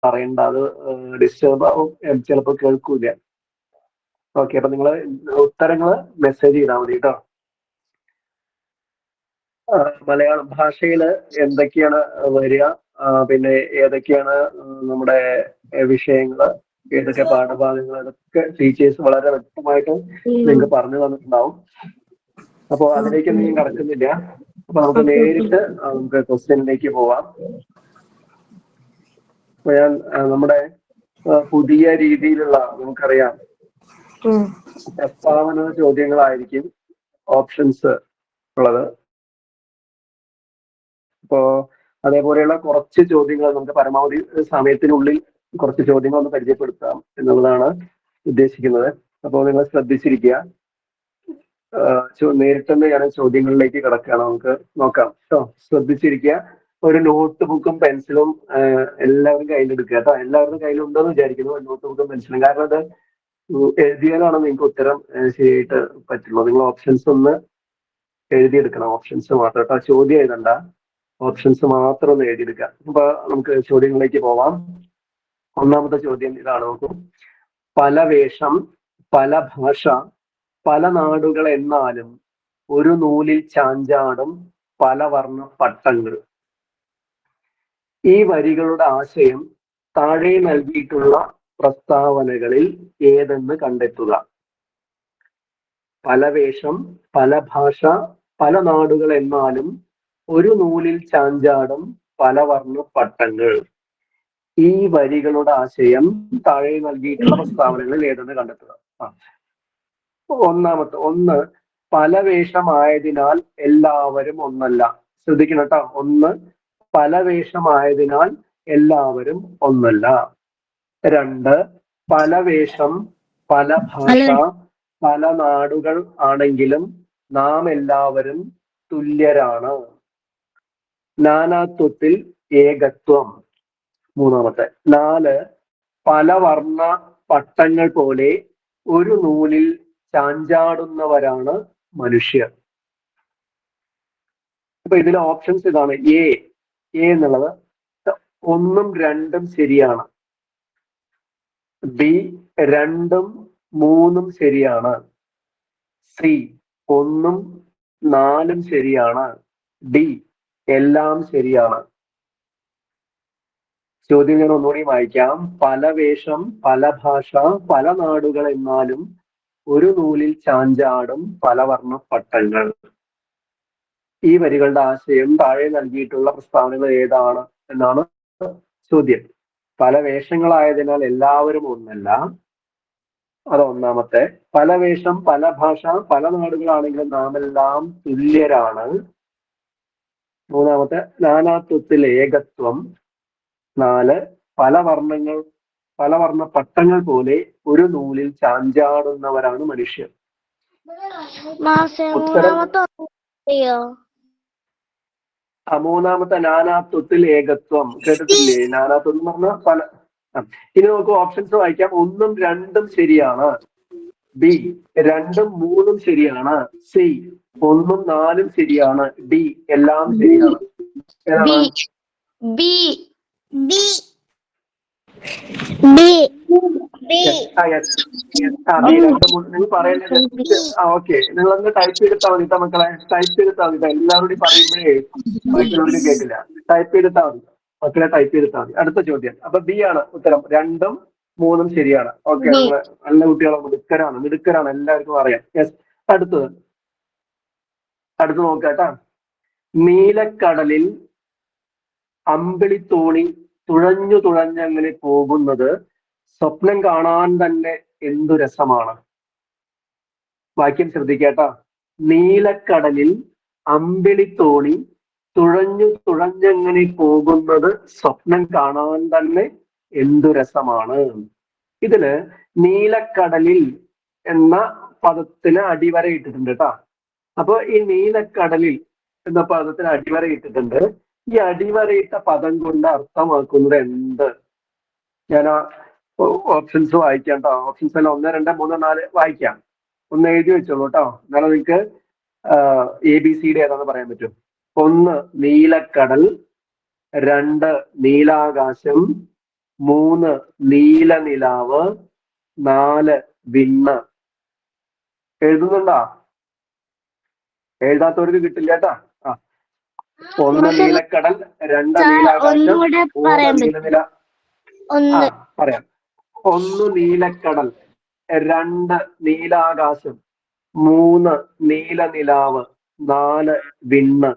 പറയണ്ട, അത് ഡിസ്റ്റർബ് ആവും, ചിലപ്പോൾ കേൾക്കൂല. ഓക്കെ, അപ്പൊ നിങ്ങൾ ഉത്തരങ്ങൾ മെസ്സേജ് ചെയ്താൽ മതി കേട്ടോ. മലയാള ഭാഷയിൽ എന്തൊക്കെയാണ് വരിക, പിന്നെ ഏതൊക്കെയാണ് നമ്മുടെ വിഷയങ്ങൾ, ഏതൊക്കെ പാഠഭാഗങ്ങൾ, അതൊക്കെ ടീച്ചേഴ്സ് വളരെ വ്യക്തമായിട്ട് നിങ്ങൾക്ക് പറഞ്ഞു തന്നിട്ടുണ്ടാവും. അപ്പോൾ അതിലേക്കൊന്നും ഞാൻ കടക്കുന്നില്ല. അപ്പൊ നമുക്ക് നേരിട്ട് നമുക്ക് ക്വസ്റ്റ്യനിലേക്ക് പോവാം. അപ്പൊ ഞാൻ നമ്മുടെ പുതിയ രീതിയിലുള്ള, നമുക്കറിയാം, പ്രസ്താവന ചോദ്യങ്ങളായിരിക്കും ഓപ്ഷൻസ് ഉള്ളത്. അപ്പോ അതേപോലെയുള്ള കുറച്ച് ചോദ്യങ്ങൾ നമുക്ക് പരമാവധി സമയത്തിനുള്ളിൽ കുറച്ച് ചോദ്യങ്ങൾ ഒന്ന് പരിചയപ്പെടുത്താം എന്നുള്ളതാണ് ഉദ്ദേശിക്കുന്നത്. അപ്പോൾ നിങ്ങൾ ശ്രദ്ധിച്ചിരിക്കുക. നേരിട്ട് തന്നെ ഞാൻ ചോദ്യങ്ങളിലേക്ക് കിടക്കുകയാണ്. നമുക്ക് നോക്കാം കേട്ടോ. ശ്രദ്ധിച്ചിരിക്കുക. ഒരു നോട്ട് ബുക്കും പെൻസിലും എല്ലാവരും കയ്യിലെടുക്കുക കേട്ടോ. എല്ലാവരുടെ കയ്യിലുണ്ടെന്ന് വിചാരിക്കുന്നു നോട്ട് ബുക്കും പെൻസിലും. കാരണം അത് എഴുതിയാലാണ് നിങ്ങൾക്ക് ഉത്തരം ശരിയായിട്ട് പറ്റുള്ളൂ. നിങ്ങൾ ഓപ്ഷൻസ് ഒന്ന് എഴുതിയെടുക്കണം. ഓപ്ഷൻസ് മാത്രം കേട്ടോ. ചോദ്യം എഴുതണ്ട, ഓപ്ഷൻസ് മാത്രം ഒന്ന് എഴുതിയെടുക്കുക. അപ്പൊ നമുക്ക് ചോദ്യങ്ങളിലേക്ക് പോവാം. ഒന്നാമത്തെ ചോദ്യം ഇതാണ്, നോക്കൂ. പല വേഷം, പല ഭാഷ, പല നാടുകൾ എന്നാലും ഒരു നൂലിൽ ചാഞ്ചാടും പല വർണ്ണ പട്ടങ്ങൾ. ഈ വരികളുടെ ആശയം താഴെ നൽകിയിട്ടുള്ള പ്രസ്താവനകളിൽ ഏതെന്ന് കണ്ടെത്തുക. പല വേഷം, പല ഭാഷ, പല നാടുകൾ എന്നാലും ഒരു നൂലിൽ ചാഞ്ചാടും പല വർണ്ണ പട്ടങ്ങൾ. ഈ വരികളുടെ ആശയം താഴെ നൽകിയിട്ടുള്ള പ്രസ്താവനകളിൽ ഏതെന്ന് കണ്ടെത്തുക. ഒന്നാമത്തെ ഒന്ന്, പല വേഷമായതിനാൽ എല്ലാവരും ഒന്നല്ല. ശ്രദ്ധിക്കണം കേട്ടോ. ഒന്ന്, പല വേഷമായതിനാൽ എല്ലാവരും ഒന്നല്ല. രണ്ട്, പല വേഷം, പല ഭാഷ, പല നാടുകൾ ആണെങ്കിലും നാം എല്ലാവരും തുല്യരാണ്. നാനാത്വത്തിൽ ഏകത്വം. മൂന്നാമത്തെ. നാല്, പല വർണ്ണ പട്ടങ്ങൾ പോലെ ഒരു നൂലിൽ ചാഞ്ചാടുന്നവരാണ് മനുഷ്യർ. അപ്പൊ ഇതിലെ ഓപ്ഷൻസ് ഇതാണ്. എ എന്നുള്ളത് ഒന്നും രണ്ടും ശരിയാണ്. ബി, രണ്ടും മൂന്നും ശരിയാണ്. സി, ഒന്നും നാലും ശരിയാണ്. ഡി, എല്ലാം ശരിയാണ്. ചോദ്യം ഞാൻ ഒന്നുകൂടി വായിക്കാം. പല വേഷം, പല ഭാഷ, പല നാടുകൾ എന്നാലും ഒരു നൂലിൽ ചാഞ്ചാടും പല വർണ്ണ പട്ടങ്ങൾ. ഈ വരികളുടെ ആശയം താഴെ നൽകിയിട്ടുള്ള പ്രസ്താവനകൾ ഏതാണ് എന്നാണ് ചോദ്യം. പല വേഷങ്ങളായതിനാൽ എല്ലാവരും ഒന്നല്ല, അത് ഒന്നാമത്തെ. പല വേഷം, പല ഭാഷ, പല നാടുകളാണെങ്കിലും നാം എല്ലാം തുല്യരാണ്. മൂന്നാമത്തെ, നാനാത്വത്തിൽ ഏകത്വം. നാല്, പല വർണ്ണ പട്ടങ്ങൾ പോലെ ഒരു നൂലിൽ ചാഞ്ചാടുന്നവരാണ് മനുഷ്യർ. മൂന്നാമത്തെ നാനാത്വത്തിൽ ഏകത്വം കേട്ടിട്ടില്ലേ? നാനാത്വം എന്ന് പറഞ്ഞാൽ പല. ഇനി നമുക്ക് ഓപ്ഷൻസ് വായിക്കാം. ഒന്നും രണ്ടും ശരിയാണ്. ബി, രണ്ടും മൂന്നും ശരിയാണ്. സി, ഒന്നും നാലും ശരിയാണ്. ഡി, എല്ലാം ശരിയാണ്. നിങ്ങൾ പറയുന്നത് ഓക്കെ. നിങ്ങളൊന്ന് ടൈപ്പ് ചെയ്തിട്ടാ മതി മക്കളെ. ടൈപ്പ് ചെയ്തിട്ടാ മതി. എല്ലാവരോടും പറയുമ്പോഴേ ബാക്കിയുള്ളവരും കേട്ടില്ല. ടൈപ്പ് ചെയ്തിട്ടാ മതി മക്കളെ, ടൈപ്പ് ചെയ്തിട്ടാ മതി. അടുത്ത ചോദ്യം. അപ്പൊ ബി ആണ് ഉത്തരം. രണ്ടും മൂന്നും ശരിയാണ്. ഓക്കെ, നല്ല കുട്ടികളെ മിടുക്കരാണ്, എല്ലാവർക്കും അറിയാം. യെസ്. അടുത്ത് നോക്കാട്ടാ. നീലക്കടലിൽ അമ്പിളിത്തോണി തുഴഞ്ഞങ്ങനെ പോകുന്നത് സ്വപ്നം കാണാൻ തന്നെ എന്തു രസമാണ്. വാക്യം ശ്രദ്ധിക്കേട്ടാ. നീലക്കടലിൽ അമ്പിളിത്തോണി തുഴഞ്ഞങ്ങനെ പോകുന്നത് സ്വപ്നം കാണാൻ തന്നെ എന്തു രസമാണ്. ഇതില് നീലക്കടലിൽ എന്ന പദത്തിന് അടിവര ഇട്ടിട്ടുണ്ട് കേട്ടാ. അപ്പൊ ഈ നീലക്കടലിൽ എന്ന പദത്തിന് അടിവര ഇട്ടിട്ടുണ്ട്. ഈ അടിവരയിട്ട പദം കൊണ്ട് അർത്ഥമാക്കുന്നത് എന്ത്? ഞാൻ ആ ഓപ്ഷൻസ് വായിക്കാം കേട്ടോ. ഓപ്ഷൻസ് എല്ലാം 1, 2, 3, 4 വായിക്കാം. ഒന്ന് എഴുതി വെച്ചോളൂ കേട്ടോ. എന്നാലും നിങ്ങൾക്ക് ABCD ഏതാന്ന് പറയാൻ പറ്റും. 1, നീലക്കടൽ. 2, നീലാകാശം. 3 നീല നിലാവ് 4 വിണ്ണ്. എഴുതുന്നുണ്ടോ? എഴുതാത്തവർക്ക് കിട്ടില്ല കേട്ടാ. 1 നീലക്കടൽ, 2 നീലാകാശം, 3 നീലനില. പറയാം. 1 നീലക്കടൽ, 2 നീലാകാശം, 3 നീലനിലാവ്, 4 വിണ്ണ്.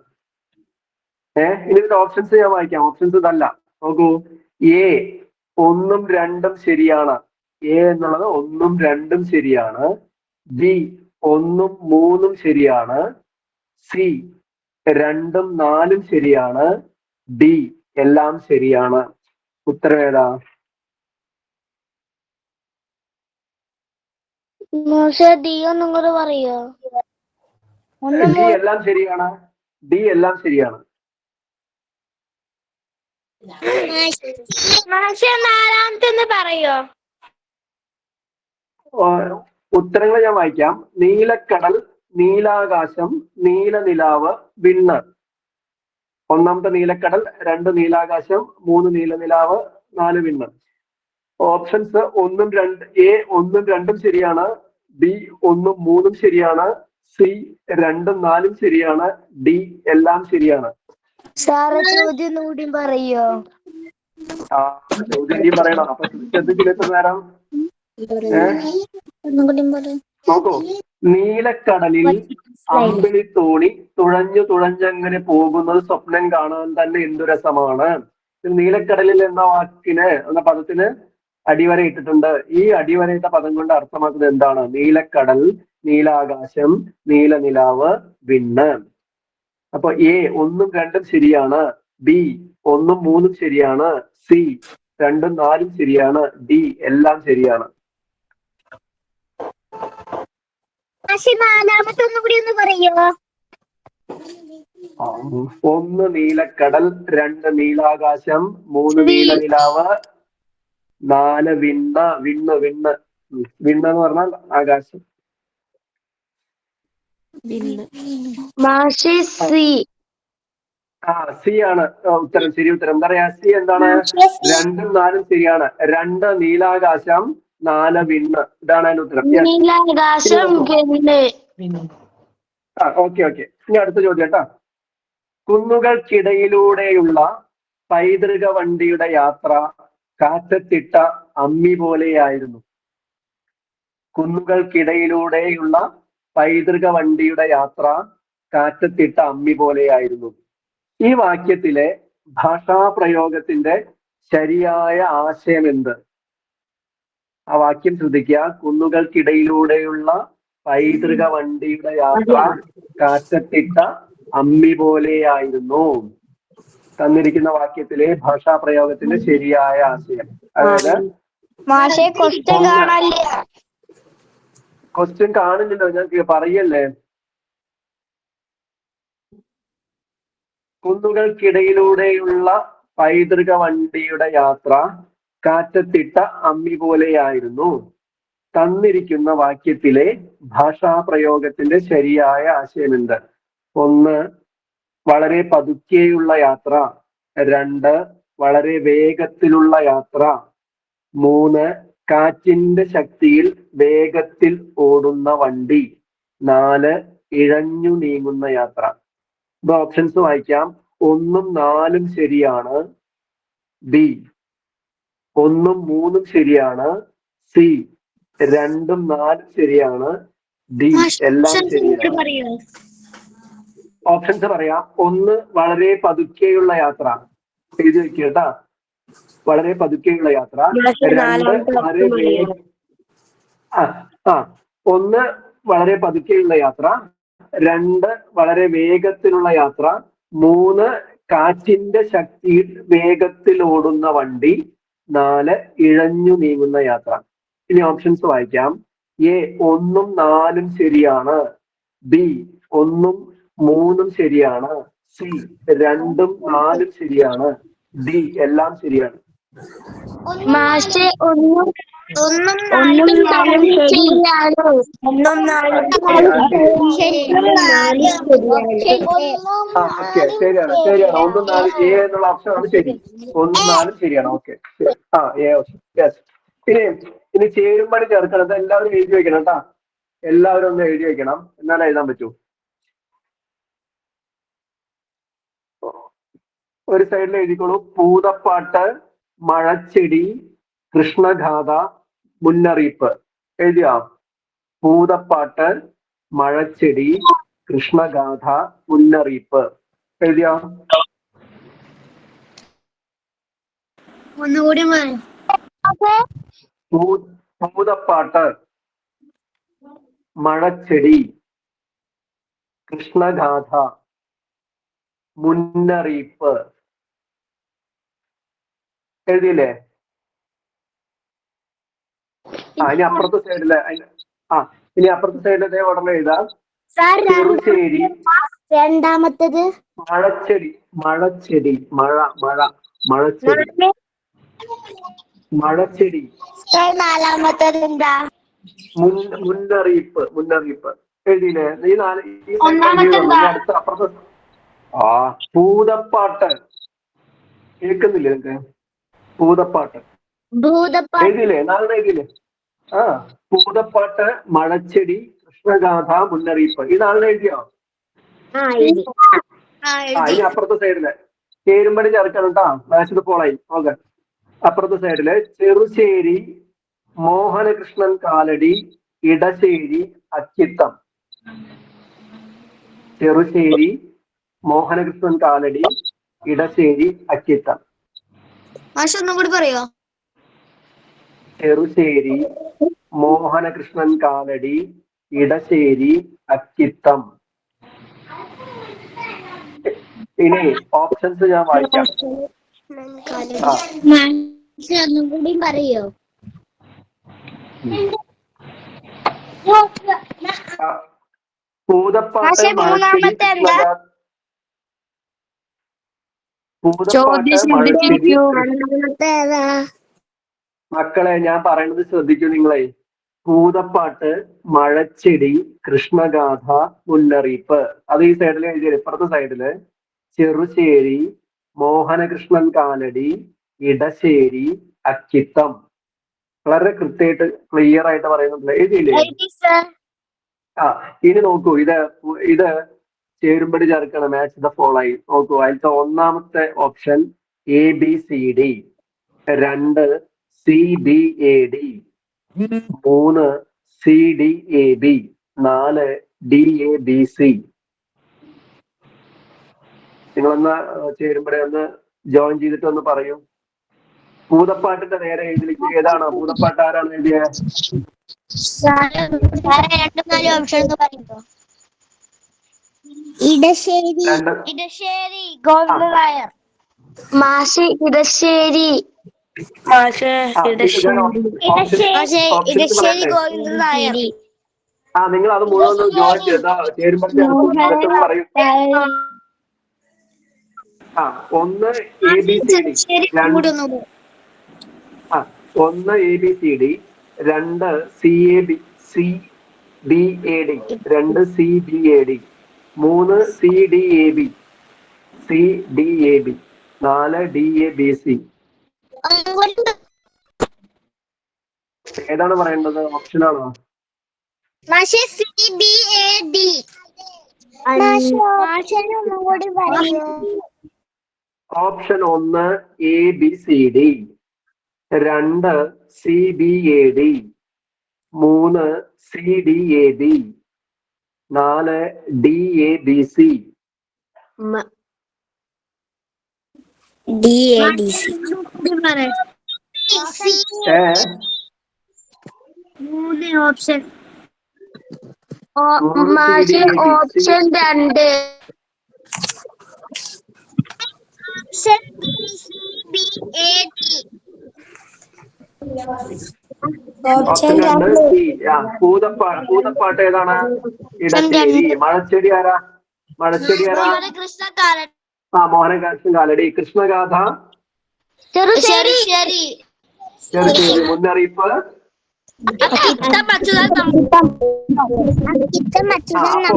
ഇനി ഇതിന്റെ ഓപ്ഷൻസ് ഞാൻ വായിക്കാം. ഓപ്ഷൻസ് ഇതല്ല. നോക്കൂ. എ 1ഉം 2ഉം ശരിയാണ്. എ എന്നുള്ളത് 1ഉം 2ഉം ശരിയാണ്. ബി 1ഉം 3ഉം ശരിയാണ്. സി 2ഉം 4ഉം ശരിയാണ്. ഡി എല്ലാം ശരിയാണ്. ഉത്തരം ഏതാ? ഡി ഒന്നും കൂടെ പറയോ? ഡി എല്ലാം ശരിയാണ്. ഡി എല്ലാം ശരിയാണ്. നാലാമത്തെ പറയോ? ഉത്തരങ്ങൾ ഞാൻ വായിക്കാം. നീലക്കടൽ, നീലാകാശം, നീലനിലാവ്, വിണ്ണ്. ഒന്നാമത്തെ നീലക്കടൽ, 2 നീലാകാശം, 3 നീലനിലാവ്, 4 വിണ്ണ്. ഓപ്ഷൻസ് 1ഉം 2 എ 1ഉം 2ഉം ശരിയാണ്. ബി 1ഉം 3ഉം ശരിയാണ്. സി 2ഉം 4ഉം ശരിയാണ്. ഡി എല്ലാം ശരിയാണ്. ചോദ്യം കൂടി പറയോ? ചോദ്യം പറയണം. അപ്പൊ ശ്രദ്ധിച്ചില്ല എത്ര നേരം? നോക്കൂ. നീലക്കടലിൽ അമ്പിളിത്തോണി തുഴഞ്ഞു തുഴഞ്ഞങ്ങനെ പോകുന്നത് സ്വപ്നം കാണാൻ തന്നെ എന്തു രസമാണ്. നീലക്കടലിൽ എന്ന വാക്കിന് എന്ന പദത്തിന് അടിവര ഇട്ടിട്ടുണ്ട്. ഈ അടിവരയിട്ട പദം കൊണ്ട് അർത്ഥമാക്കുന്നത് എന്താണ്? നീലക്കടൽ, നീലാകാശം, നീലനിലാവ്, വിണ്ണ്. അപ്പൊ എ 1ഉം 2ഉം ശരിയാണ്. ബി 1ഉം 3ഉം ശരിയാണ്. സി 2ഉം 4ഉം ശരിയാണ്. ഡി എല്ലാം ശരിയാണ്. നാലാമത്തെ ഒന്നും കൂടി ഒന്ന് പറയോ? 1 നീലക്കടൽ, 2 നീലാകാശം, 3 നീലനിലാവ്, 4 വിണ്ണ്. വിണ്ണ് വിണ്ണ് വിണ്ണ് എന്ന് പറഞ്ഞാൽ ആകാശം. സി ആണ് ഉത്തരം. ശരി ഉത്തരം. എന്താ പറയാ? സി എന്താണ്? 2ഉം 4ഉം ശരിയാണ്. 2 നീലാകാശം, 4 വിണ്ണ്. ഇതാണ് അതിന്റെ ഉത്തരം. ഓക്കെ. ഇനി അടുത്ത ചോദ്യം കേട്ടാ. കുന്നുകൾക്കിടയിലൂടെയുള്ള പൈതൃക വണ്ടിയുടെ യാത്ര കാറ്റത്തിട്ട അമ്മി പോലെയായിരുന്നു. കുന്നുകൾക്കിടയിലൂടെയുള്ള പൈതൃക വണ്ടിയുടെ യാത്ര കാറ്റത്തിട്ട അമ്മി പോലെയായിരുന്നു. ഈ വാക്യത്തിലെ ഭാഷാപ്രയോഗത്തിന്റെ ശരിയായ ആശയം എന്ത്? ആ വാക്യം ശ്രദ്ധിക്കുക. കുന്നുകൾക്കിടയിലൂടെയുള്ള പൈതൃക വണ്ടിയുടെ യാത്ര കാറ്റത്തിട്ട അമ്മി പോലെയായിരുന്നു. തന്നിരിക്കുന്ന വാക്യത്തിലെ ഭാഷാപ്രയോഗത്തിന്റെ ശരിയായ ആശയം. അതായത് ക്വസ്റ്റ്യൻ കാണുന്നില്ലോ, ഞാൻ പറയല്ലേ. കുന്നുകൾക്കിടയിലൂടെയുള്ള പൈതൃക വണ്ടിയുടെ യാത്ര കാറ്റത്തിട്ട അമ്മി പോലെയായിരുന്നു. തന്നിരിക്കുന്ന വാക്യത്തിലെ ഭാഷാപ്രയോഗത്തിന്റെ ശരിയായ ആശയം എന്ത്? 1 വളരെ പതുക്കെയുള്ള യാത്ര, 2 വളരെ വേഗത്തിലുള്ള യാത്ര, 3 കാറ്റിന്റെ ശക്തിയിൽ വേഗത്തിൽ ഓടുന്ന വണ്ടി, 4 ഇഴഞ്ഞു നീങ്ങുന്ന യാത്ര. ഇത് ഓപ്ഷൻസ് വായിക്കാം. 1ഉം 4ഉം ശരിയാണ്. ബി 1ഉം 3ഉം ശരിയാണ്. സി 2ഉം 4ഉം ശരിയാണ്. ഡി എല്ലാം ശരിയാണ്. ഓപ്ഷൻസ് പറയാം. 1 വളരെ പതുക്കെയുള്ള യാത്ര. എഴുതി വെക്കുക കേട്ടാ. വളരെ പതുക്കെയുള്ള യാത്ര. 2 വളരെ 1 വളരെ പതുക്കെയുള്ള യാത്ര, 2 വളരെ വേഗത്തിലുള്ള യാത്ര, 3 കാറ്റിന്റെ ശക്തിയിൽ വേഗത്തിൽ ഓടുന്ന വണ്ടി, 4 ഇഴഞ്ഞു നീങ്ങുന്ന യാത്ര. ഇനി ഓപ്ഷൻസ് വായിക്കാം. എ 1ഉം 4ഉം ശരിയാണ്. ബി 1ഉം 3ഉം ശരിയാണ്. സി 2ഉം 4ഉം ശരിയാണ്. ഡി എല്ലാം ശരിയാണ്. മാഷെ ഒന്നും നാലും ശരിയാണ്. ഒന്നും നാലും ഓക്കെ ശരിയാണ് ശരിയാണ് 1 4 എ എന്നുള്ള ഓപ്ഷൻ ആണ് ശരി. 1 4 ശരിയാണ്. Okay A option yes. ഇനി ചേരുംപടി ചേർക്കണം. അത് എല്ലാവരും എഴുതി വെക്കണം കേട്ടാ. എല്ലാവരും ഒന്ന് എഴുതി വെക്കണം, എന്നാലേ എഴുതാൻ പറ്റൂ. ഒരു സൈഡിൽ എഴുതിക്കോളൂ. പൂതപ്പാട്ട്, മഴച്ചെടി, കൃഷ്ണഗാഥ, മുന്നറിയിപ്പ്. എഴുതിയോ? പൂതപ്പാട്ട്, മഴച്ചെടി, കൃഷ്ണഗാഥ, മുന്നറിയിപ്പ്. എഴുതിയോ? ഒന്നുകൂടി പൂതപ്പാട്ട്, മഴച്ചെടി, കൃഷ്ണഗാഥ, മുന്നറിയിപ്പ്. എഴുതിയില്ലേ? ഇനി അപ്പുറത്തെ സൈഡില് ഇനി അപ്പുറത്തെ സൈഡിൽ ഇതേ ഉടനെ എഴുതാം. ചെറുശ്ശേരി. രണ്ടാമത്തത് മഴച്ചെടി മഴച്ചെടി. നാലാമത്തത് എന്താ? മുന്നറിയിപ്പ്. എഴുതിയില്ലേ? ഈ ഒന്നാമത്തെന്താ? അടുത്ത അപ്പുറത്ത് പൂതപ്പാട്ട്. കേൾക്കുന്നില്ലേ നിങ്ങൾക്ക്? പൂതപ്പാട്ട് എഴുതിയില്ലേ? 4 എഴുതിയില്ലേ? പൂതപ്പാട്ട്, മഴച്ചെടി, കൃഷ്ണഗാഥ, മുന്നറിയിപ്പ്. ഈ 4 എഴുതിയോ? ഇനി അപ്പുറത്തെ സൈഡില് ചേരുംപടി ചേർക്കണം കേട്ടോ. മാച്ച് പോളായി. ഓക്കെ. അപ്പുറത്തെ സൈഡില് ചെറുശ്ശേരി, മോഹനകൃഷ്ണൻ കാലടി, ഇടശ്ശേരി, അക്കിത്തം. ചെറുശ്ശേരി, മോഹനകൃഷ്ണൻ കാലടി, ഇടശ്ശേരി, അക്കിത്തം. ഒന്നും കൂടി പറയോ? ചെറുശ്ശേരി, മോഹനകൃഷ്ണൻ കാലടി, ഇടശ്ശേരി, അക്കിത്തം. ഇനി ഓപ്ഷൻസ് ഞാൻ വായിക്കാം. ഒന്നും കൂടി പറയോ? പൂതപ്പാട്ട്, മഴച്ചെടി, മക്കളെ ഞാൻ പറയുന്നത് ശ്രദ്ധിക്കൂ നിങ്ങളെ. പൂതപ്പാട്ട്, മഴച്ചെടി, കൃഷ്ണഗാഥ, മുന്നറിയിപ്പ്. അത് ഈ സൈഡിൽ എഴുതിയത്. ഇപ്പുറത്തെ സൈഡില് ചെറുശ്ശേരി, മോഹനകൃഷ്ണൻ കാലടി, ഇടശ്ശേരി, അക്കിത്തം. വളരെ കൃത്യമായിട്ട് ക്ലിയർ ആയിട്ട് പറയുന്നുണ്ട്. എഴുതിയില്ലേ? ഇനി നോക്കൂ. ഇത് ചേരുംപടി ചേർക്കണം. Match the following. നോക്കൂ. അതിലത്തെ ഒന്നാമത്തെ option ABCD, 2 CBAD, 3 CDAB, 4 DABC. നിങ്ങളൊന്ന് ചേരുംപടി ഒന്ന് ജോയിൻ ചെയ്തിട്ട് ഒന്ന് പറയൂ. പൂതപ്പാട്ടിന്റെ നേരെ എഴുതിലേക്ക് ഏതാണ്? പൂതപ്പാട്ട് ആരാണ് എഴുതിയത്? ഇടശ്ശേരി ഗോവിന്ദൻ നായർ. മാഷ് ഇടശ്ശേരി ഗോവിന്ദൻ നായർ. നിങ്ങൾ അത് മുഴുവൻ ജോയിൻ ചെയ്താ ചേരുംപടി പറയും. 1 ABCD, 1 ABCD, 2 CDAD, 2 CBAD, 3 CDAB, 4 DABC. ഏതാണ് പറയേണ്ടത്? ഓപ്ഷനാണോ? Option 1 ABCD, 2 CBAD, 3 CDAB, 4 DABC. Option 2. Option 2 Poothappattu ഏതാണ്? ഇടശ്ശേരി. മഴച്ചെടി ആരാ? മോഹനകൃഷ്ണൻ കാലടി. കൃഷ്ണഗാഥ ചെറുശ്ശേരി ചെറുശ്ശേരി. മുന്നറിയിപ്പ്. അപ്പൊ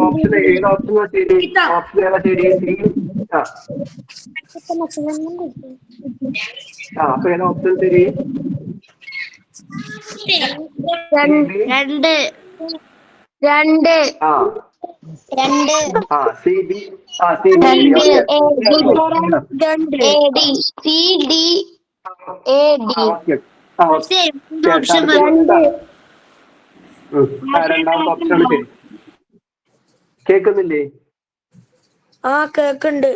ഓപ്ഷൻ ഏത് ഓപ്ഷനാ ശരി? ഓപ്ഷൻ ഏതാ ശരി? സി. അപ്പൊ ഏതാ ഓപ്ഷൻ ശരി? രണ്ട് സി ബി. C B. രണ്ടാമത്തെ ഓപ്ഷനാണ് ശരി. കേൾക്കുന്നില്ലേ? കേക്കുണ്ട്.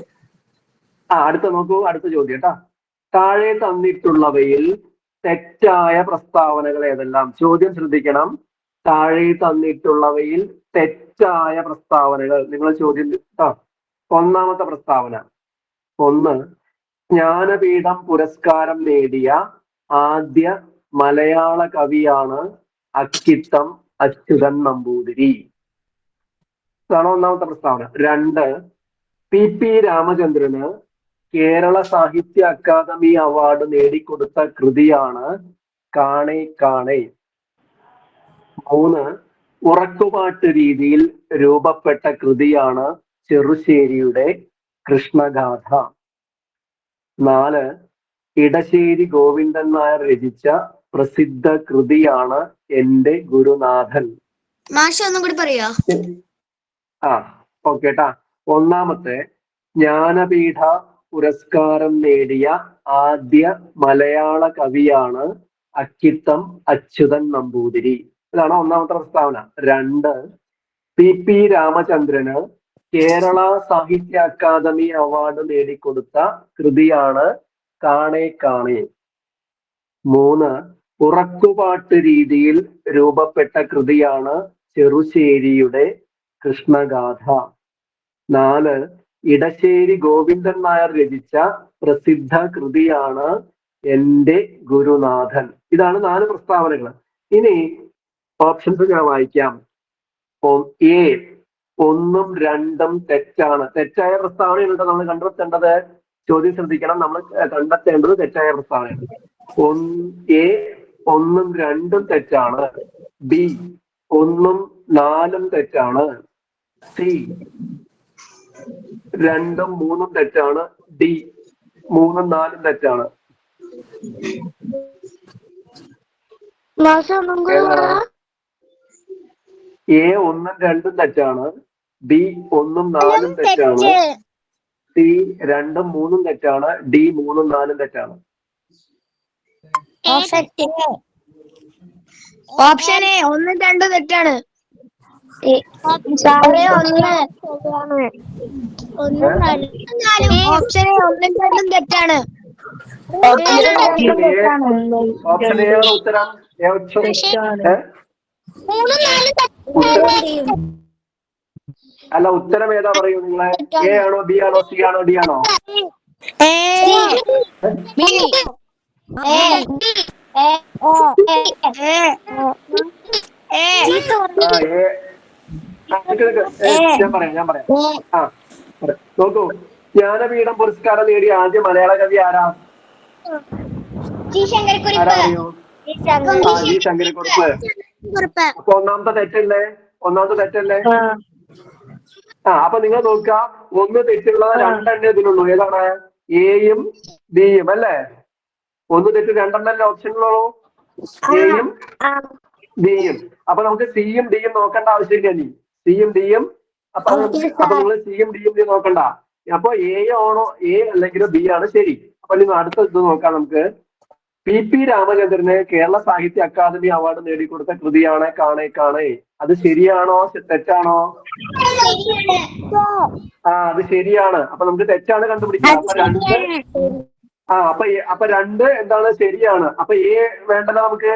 അടുത്ത നോക്കൂ, അടുത്ത ചോദ്യം കേട്ടാ. താഴെ തന്നിട്ടുള്ളവയിൽ തെറ്റായ പ്രസ്താവനകൾ ഏതെല്ലാം? ചോദ്യം ശ്രദ്ധിക്കണം. താഴെ തന്നിട്ടുള്ളവയിൽ തെറ്റായ പ്രസ്താവനകൾ. നിങ്ങൾ ചോദ്യം ഒന്നാമത്തെ പ്രസ്താവന. 1. ജ്ഞാനപീഠം പുരസ്കാരം നേടിയ ആദ്യ മലയാള കവിയാണ് അക്കിത്തം അച്യുതൻ നമ്പൂതിരി. ഇതാണ് ഒന്നാമത്തെ പ്രസ്താവന. 2. P.P. രാമചന്ദ്രന് കേരള സാഹിത്യ അക്കാദമി അവാർഡ് നേടിക്കൊടുത്ത കൃതിയാണ് കാണേ കാണേ. 3. ഉറക്കുപാട്ട് രീതിയിൽ രൂപപ്പെട്ട കൃതിയാണ് ചെറുശ്ശേരിയുടെ കൃഷ്ണഗാഥ. 4. ഇടശ്ശേരി ഗോവിന്ദൻ നായർ രചിച്ച പ്രസിദ്ധ കൃതിയാണ് എന്റെ ഗുരുനാഥൻ. ഒന്നും കൂടി പറയാ. ഓക്കെ ട്ടാ. ഒന്നാമത്തെ, ജ്ഞാനപീഠ പുരസ്കാരം നേടിയ ആദ്യ മലയാള കവിയാണ് അക്കിത്തം അച്യുതൻ നമ്പൂതിരി. ഇതാണ് ഒന്നാമത്തെ പ്രസ്താവന. 2. P.P. രാമചന്ദ്രന് കേരള സാഹിത്യ അക്കാദമി അവാർഡ് നേടിക്കൊടുത്ത കൃതിയാണ് കാണേ കാണേ. 3. ഉറക്കുപാട്ട് രീതിയിൽ രൂപപ്പെട്ട കൃതിയാണ് ചെറുശ്ശേരിയുടെ കൃഷ്ണഗാഥ. 4. ഇടശ്ശേരി ഗോവിന്ദൻ നായർ രചിച്ച പ്രസിദ്ധ കൃതിയാണ് എന്റെ ഗുരുനാഥൻ. ഇതാണ് 4 പ്രസ്താവനകൾ. ഇനി ഓപ്ഷൻസ് ഞാൻ വായിക്കാം. എ 1ഉം 2ഉം തെറ്റാണ്. തെറ്റായ പ്രസ്താവനയുണ്ട് നമ്മൾ കണ്ടെത്തേണ്ടത്. ചോദ്യം ശ്രദ്ധിക്കണം. നമ്മൾ കണ്ടെത്തേണ്ടത് തെറ്റായ പ്രസ്താവനയാണ്. എ 1ഉം 2ഉം തെറ്റാണ്. ബി 1ഉം 4ഉം തെറ്റാണ്. സി 2ഉം 3ഉം തെറ്റാണ്. ഡി 3ഉം 4ഉം തെറ്റാണ്. എ 1ഉം 2ഉം തെറ്റാണ്. ബി 1ഉം 4ഉം തെറ്റാണ്. സി 2ഉം 3ഉം തെറ്റാണ്. ഡി 3ഉം 4ഉം തെറ്റാണ്. ഓപ്ഷൻ എ 1ഉം 2ഉം തെറ്റാണ്. ഓപ്ഷൻ എ 1ഉം 2ഉം തെറ്റാണ്. ഓപ്ഷൻ എ ആണ് ഉത്തരം. അല്ല, ഉത്തരം ഏതാ പറയൂ നിങ്ങളെ? എ ആണോ, ബി ആണോ, സി ആണോ, ഡി ആണോ? ഞാൻ പറയാം. നോക്കൂ, ജ്ഞാനപീഠം പുരസ്കാരം നേടിയ ആദ്യ മലയാള കവി ആരാ? ആരാ പറയൂ? ജി ശങ്കരക്കുറുപ്പ്. അപ്പൊ ഒന്നാമത്തെ തെറ്റല്ലേ? അപ്പൊ നിങ്ങൾ നോക്കുക, 1 തെറ്റുള്ളത് 2 എണ്ണേ ഇതിലുള്ളൂ. ഏതാണ്? എയും ബിയും അല്ലേ? 1 തെറ്റ് 2 എണ്ണല്ലേ ഓപ്ഷനിലുള്ളൂ. എയും ബിയും. അപ്പൊ നമുക്ക് സിയും ഡിയും നോക്കേണ്ട ആവശ്യമില്ല. ഇനി സിയും ഡിയും. അപ്പൊ നിങ്ങൾ സിയും ഡിയും നോക്കണ്ട. അപ്പൊ എ ആണോ, എ അല്ലെങ്കിൽ ബി ആണ് ശരി. അപ്പൊ നിങ്ങൾ അടുത്ത ഇത് നോക്കാം നമുക്ക്. P.P. രാമചന്ദ്രന് കേരള സാഹിത്യ അക്കാദമി അവാർഡ് നേടിക്കൊടുത്ത കൃതിയാണ് കാണേ കാണേ. അത് ശരിയാണോ തെറ്റാണോ? അത് ശരിയാണ്. അപ്പൊ നമുക്ക് തെറ്റാണ് കണ്ടുപിടിക്കാം. അപ്പൊ 2 എന്താണ്? ശരിയാണ്. അപ്പൊ എ വേണ്ടല്ലോ നമുക്ക്.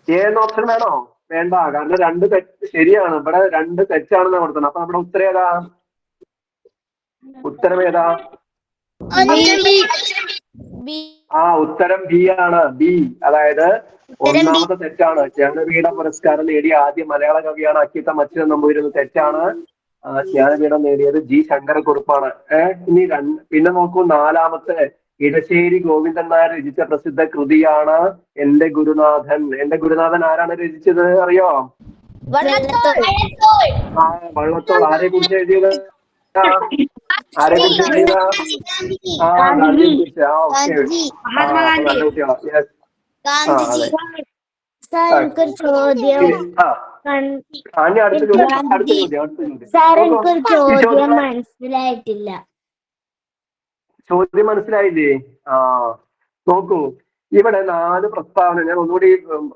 എ എന്ന ഓപ്ഷൻ വേണോ? വേണ്ട. കാരണം 2 തെറ്റ് ശരിയാണ്. ഇവിടെ 2 തെറ്റാണെന്ന് കൊടുക്കണം. അപ്പൊ നമ്മുടെ ഉത്തരം ഏതാ? ഉത്തരം ബി ആണ്. ബി, അതായത് ഒന്നാമത്തെ തെറ്റാണ്. ജ്ഞാനപീഠ പുരസ്കാരം നേടിയ ആദ്യ മലയാള കവിയാണ് അക്കിത്തം അച്യുതൻ നമ്പൂതിരി. തെറ്റാണ്. ജ്ഞാനപീഠം നേടിയത് ജി ശങ്കരക്കുറുപ്പാണ്. ഇനി പിന്നെ നോക്കൂ, നാലാമത്തെ ഇടശ്ശേരി ഗോവിന്ദൻ നായർ രചിച്ച പ്രസിദ്ധ കൃതിയാണ് എന്റെ ഗുരുനാഥൻ. എന്റെ ഗുരുനാഥൻ ആരാണ് രചിച്ചത് അറിയോ? ആ, വള്ളത്തോൾ. ആരെ കുറിച്ച് എഴുതിയത്? ആരെ കുറിച്ച് എഴുതിയത്? ആ, ഗാന്ധിയെ കുറിച്ച്. ആ, ഓക്കെ. നല്ല കുട്ടികളാ. യെസ്. ആ, അതെ. അടുത്ത ചോദ്യം. മനസ്സിലായിട്ടില്ല. ചോദ്യം മനസ്സിലായില്ലേ? ആ, നോക്കൂ, ഇവിടെ 4 പ്രസ്താവന, ഞാൻ ഒന്നുകൂടി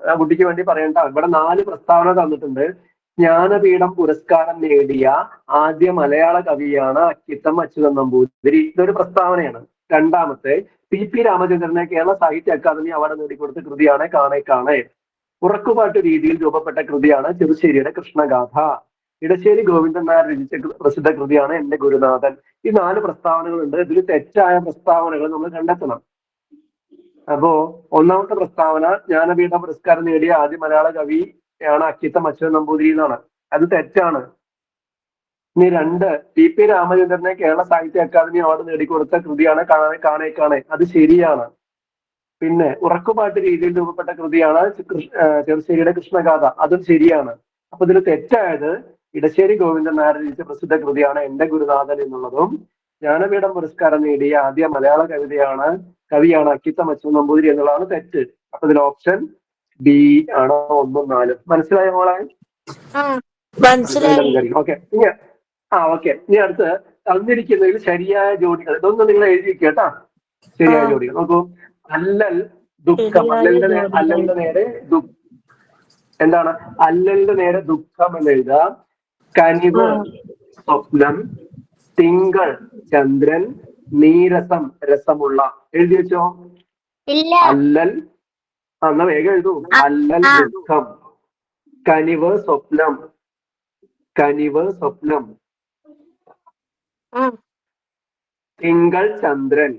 ആ കുട്ടിക്ക് വേണ്ടി പറയണ്ട. ഇവിടെ 4 പ്രസ്താവന തന്നിട്ടുണ്ട്. ജ്ഞാനപീഠം പുരസ്കാരം നേടിയ ആദ്യ മലയാള കവിയാണ് അക്കിത്തം അച്യുതൻ നമ്പൂതിരി. ഇതൊരു പ്രസ്താവനയാണ്. രണ്ടാമത്തെ, PP രാമചന്ദ്രനെ കേരള സാഹിത്യ അക്കാദമി അവാർഡ് നേടിക്കൊടുത്ത കൃതിയാണ് കാണേ കാണേ. ഉറക്കുപാട്ട് രീതിയിൽ രൂപപ്പെട്ട കൃതിയാണ് ചെറുശ്ശേരിയുടെ കൃഷ്ണഗാഥ. ഇടശ്ശേരി ഗോവിന്ദൻ നായർ രചിച്ച പ്രസിദ്ധ കൃതിയാണ് എന്റെ ഗുരുനാഥൻ. ഈ 4 പ്രസ്താവനകളുണ്ട്. ഇതിൽ തെറ്റായ പ്രസ്താവനകൾ നമ്മൾ കണ്ടെത്തണം. അപ്പോ ഒന്നാമത്തെ പ്രസ്താവന, ജ്ഞാനപീഠ പുരസ്കാരം നേടിയ ആദ്യ മലയാള കവിയാണ് അക്കിത്തം അച്യുതൻ നമ്പൂതിരി എന്നാണ്. അത് തെറ്റാണ്. ഇനി 2, PP രാമചന്ദ്രനെ കേരള സാഹിത്യ അക്കാദമി അവാർഡ് നേടിക്കൊടുത്ത കൃതിയാണ് കാണേ കാണേ. അത് ശരിയാണ്. പിന്നെ ഉറക്കുപാട്ട് രീതിയിൽ രൂപപ്പെട്ട കൃതിയാണ് ചെറുശ്ശേരിയുടെ കൃഷ്ണഗാഥ. അതും ശരിയാണ്. അപ്പൊ ഇതിൽ തെറ്റായത് ഇടശ്ശേരി ഗോവിന്ദൻ നായർ രചിച്ച പ്രസിദ്ധ കൃതിയാണ് എന്റെ ഗുരുനാഥൻ എന്നുള്ളതും ജ്ഞാനപീഠം പുരസ്കാരം നേടിയ ആദ്യ മലയാള കവിയാണ് അക്കിത്തം അച്യുതൻ നമ്പൂതിരി എന്നുള്ളതാണ് തെറ്റ്. അപ്പൊ ഇതിൽ ഓപ്ഷൻ ബി ആണ് 1 ഉം 4 ഉം. മനസ്സിലായ മോളെ? ഓക്കെ. ഇനി അടുത്ത് തന്നിരിക്കുന്നതിൽ ശരിയായ ജോഡികൾ. ഇതൊന്നും നിങ്ങൾ എഴുതി കേട്ടാ. ശരിയായ ജോഡികൾ നോക്കൂ. അല്ലൽ ദുഃഖം. അല്ലലിന്റെ നേരെ എന്താണ്? അല്ലലിന്റെ നേരെ ദുഃഖം എന്ന് എഴുതാം. കനിവ് സ്വപ്നം, തിങ്കൾ ചന്ദ്രൻ, നീരസം രസമുള്ള. എഴുതി വെച്ചോ? അല്ലൽ. എന്നാ വേഗം എഴുതൂ. അല്ലൽ ദുഃഖം, കനിവ് സ്വപ്നം, തിങ്കൾ ചന്ദ്രൻ.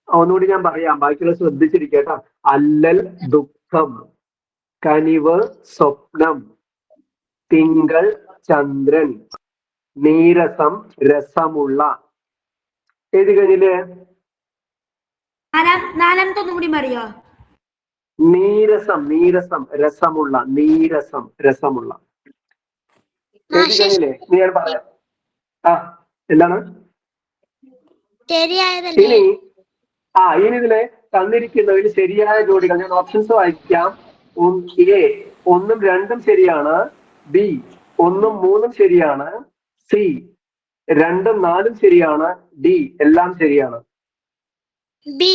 ഒന്നുകൂടി ഞാൻ പറയാം, ബാക്കിയുള്ള ശ്രദ്ധിച്ചിരിക്കട്ടോ. അല്ലൽ ദുഃഖം, കനിവ് സ്വപ്നം, തിങ്കൾ ചന്ദ്രൻ, നീരസം രസമുള്ള. ഏത് കഴിഞ്ഞില്ലേ? നാലാമത്തെ ഒന്നും കൂടി പറയോ? നീരസം രസമുള്ള. ഏത് കഴിഞ്ഞില്ലേ? നീ ഞാൻ പറയാം. എന്താണ്? ഇനി ഇതിലെ തന്നിരിക്കുന്നതിൽ ശരിയായ ജോഡികൾ ഞാൻ ഓപ്ഷൻസ് വായിക്കാം. A 1ഉം 2ഉം ശരിയാണ്. B 1ഉം 3ഉം ശരിയാണ്. C 2ഉം 4ഉം ശരിയാണ്. D എല്ലാം ശരിയാണ്. ബി.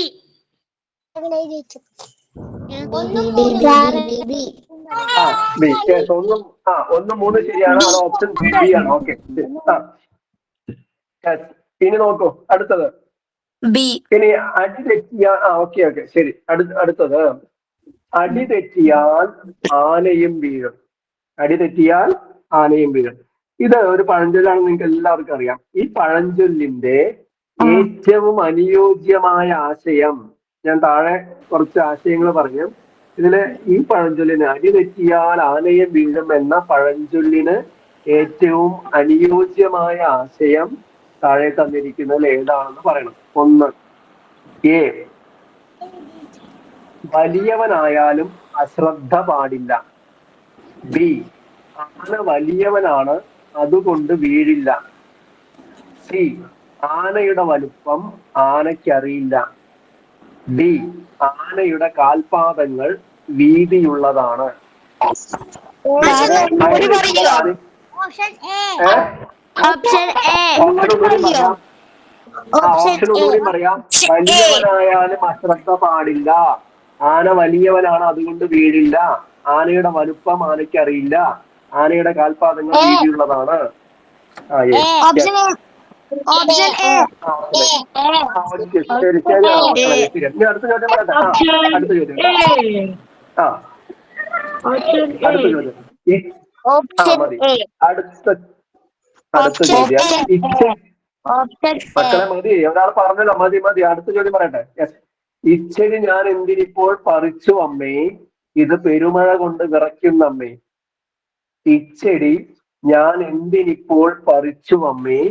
1ഉം 3ഉം ശരിയാണ്. അത് ഓപ്ഷൻ ബി ആണ്. ഓക്കെ. ഇനി നോക്കൂ അടുത്തത്. ഇനി അടി തെറ്റിയ ഓക്കെ ശരി. അടുത്തത്, അടി തെറ്റിയാൽ ആനയും വീഴും. ഇത് ഒരു പഴഞ്ചൊല്ലാണെന്ന് നിങ്ങൾക്ക് എല്ലാവർക്കും അറിയാം. ഈ പഴഞ്ചൊല്ലിന്റെ ഏറ്റവും അനുയോജ്യമായ ആശയം ഞാൻ താഴെ കുറച്ച് ആശയങ്ങൾ പറഞ്ഞു. ഇതില് ഈ പഴഞ്ചൊല്ലിന്, അടി തെറ്റിയാൽ ആനയും വീഴും എന്ന പഴഞ്ചൊല്ലിന് ഏറ്റവും അനുയോജ്യമായ ആശയം താഴെ തന്നിരിക്കുന്നതിൽ ഏതാണെന്ന് പറയണം. 1, A വലിയവനായാലും അശ്രദ്ധ പാടില്ല. B ആന വലിയവനാണ്, അതുകൊണ്ട് വീഴില്ല. C ആനയുടെ വലുപ്പം ആനയ്ക്കറിയില്ല. D ആനയുടെ കാൽപാദങ്ങൾ വീതിയുള്ളതാണ്. ഓപ്ഷൻ ഒന്നുകൂടി പറയാം. വലിയവനായാലും അശ്രദ്ധ പാടില്ല, ആന വലിയവനാണ് അതുകൊണ്ട് വീഴില്ല, ആനയുടെ വലുപ്പം ആനയ്ക്ക് അറിയില്ല, ആനയുടെ കാൽപാദങ്ങൾ വീതിയുള്ളതാണ്. അടുത്ത ചോദ്യം പറയട്ടെ. അടുത്ത ചോദ്യം. അടുത്ത ചോദ്യം. മക്കളെ മതി, ഒരാൾ പറഞ്ഞല്ലോ. മതി. അടുത്ത ചോദ്യം പറയട്ടെ. ഇച്ചടി ഞാൻ എന്തിനിപ്പോൾ പറിച്ചു അമ്മേ, ഇത് പെരുമഴ കൊണ്ട് വിറയ്ക്കുന്നമ്മേ. ഇച്ചടി ഞാൻ എന്തിനിപ്പോൾ പറിച്ചു അമ്മേ,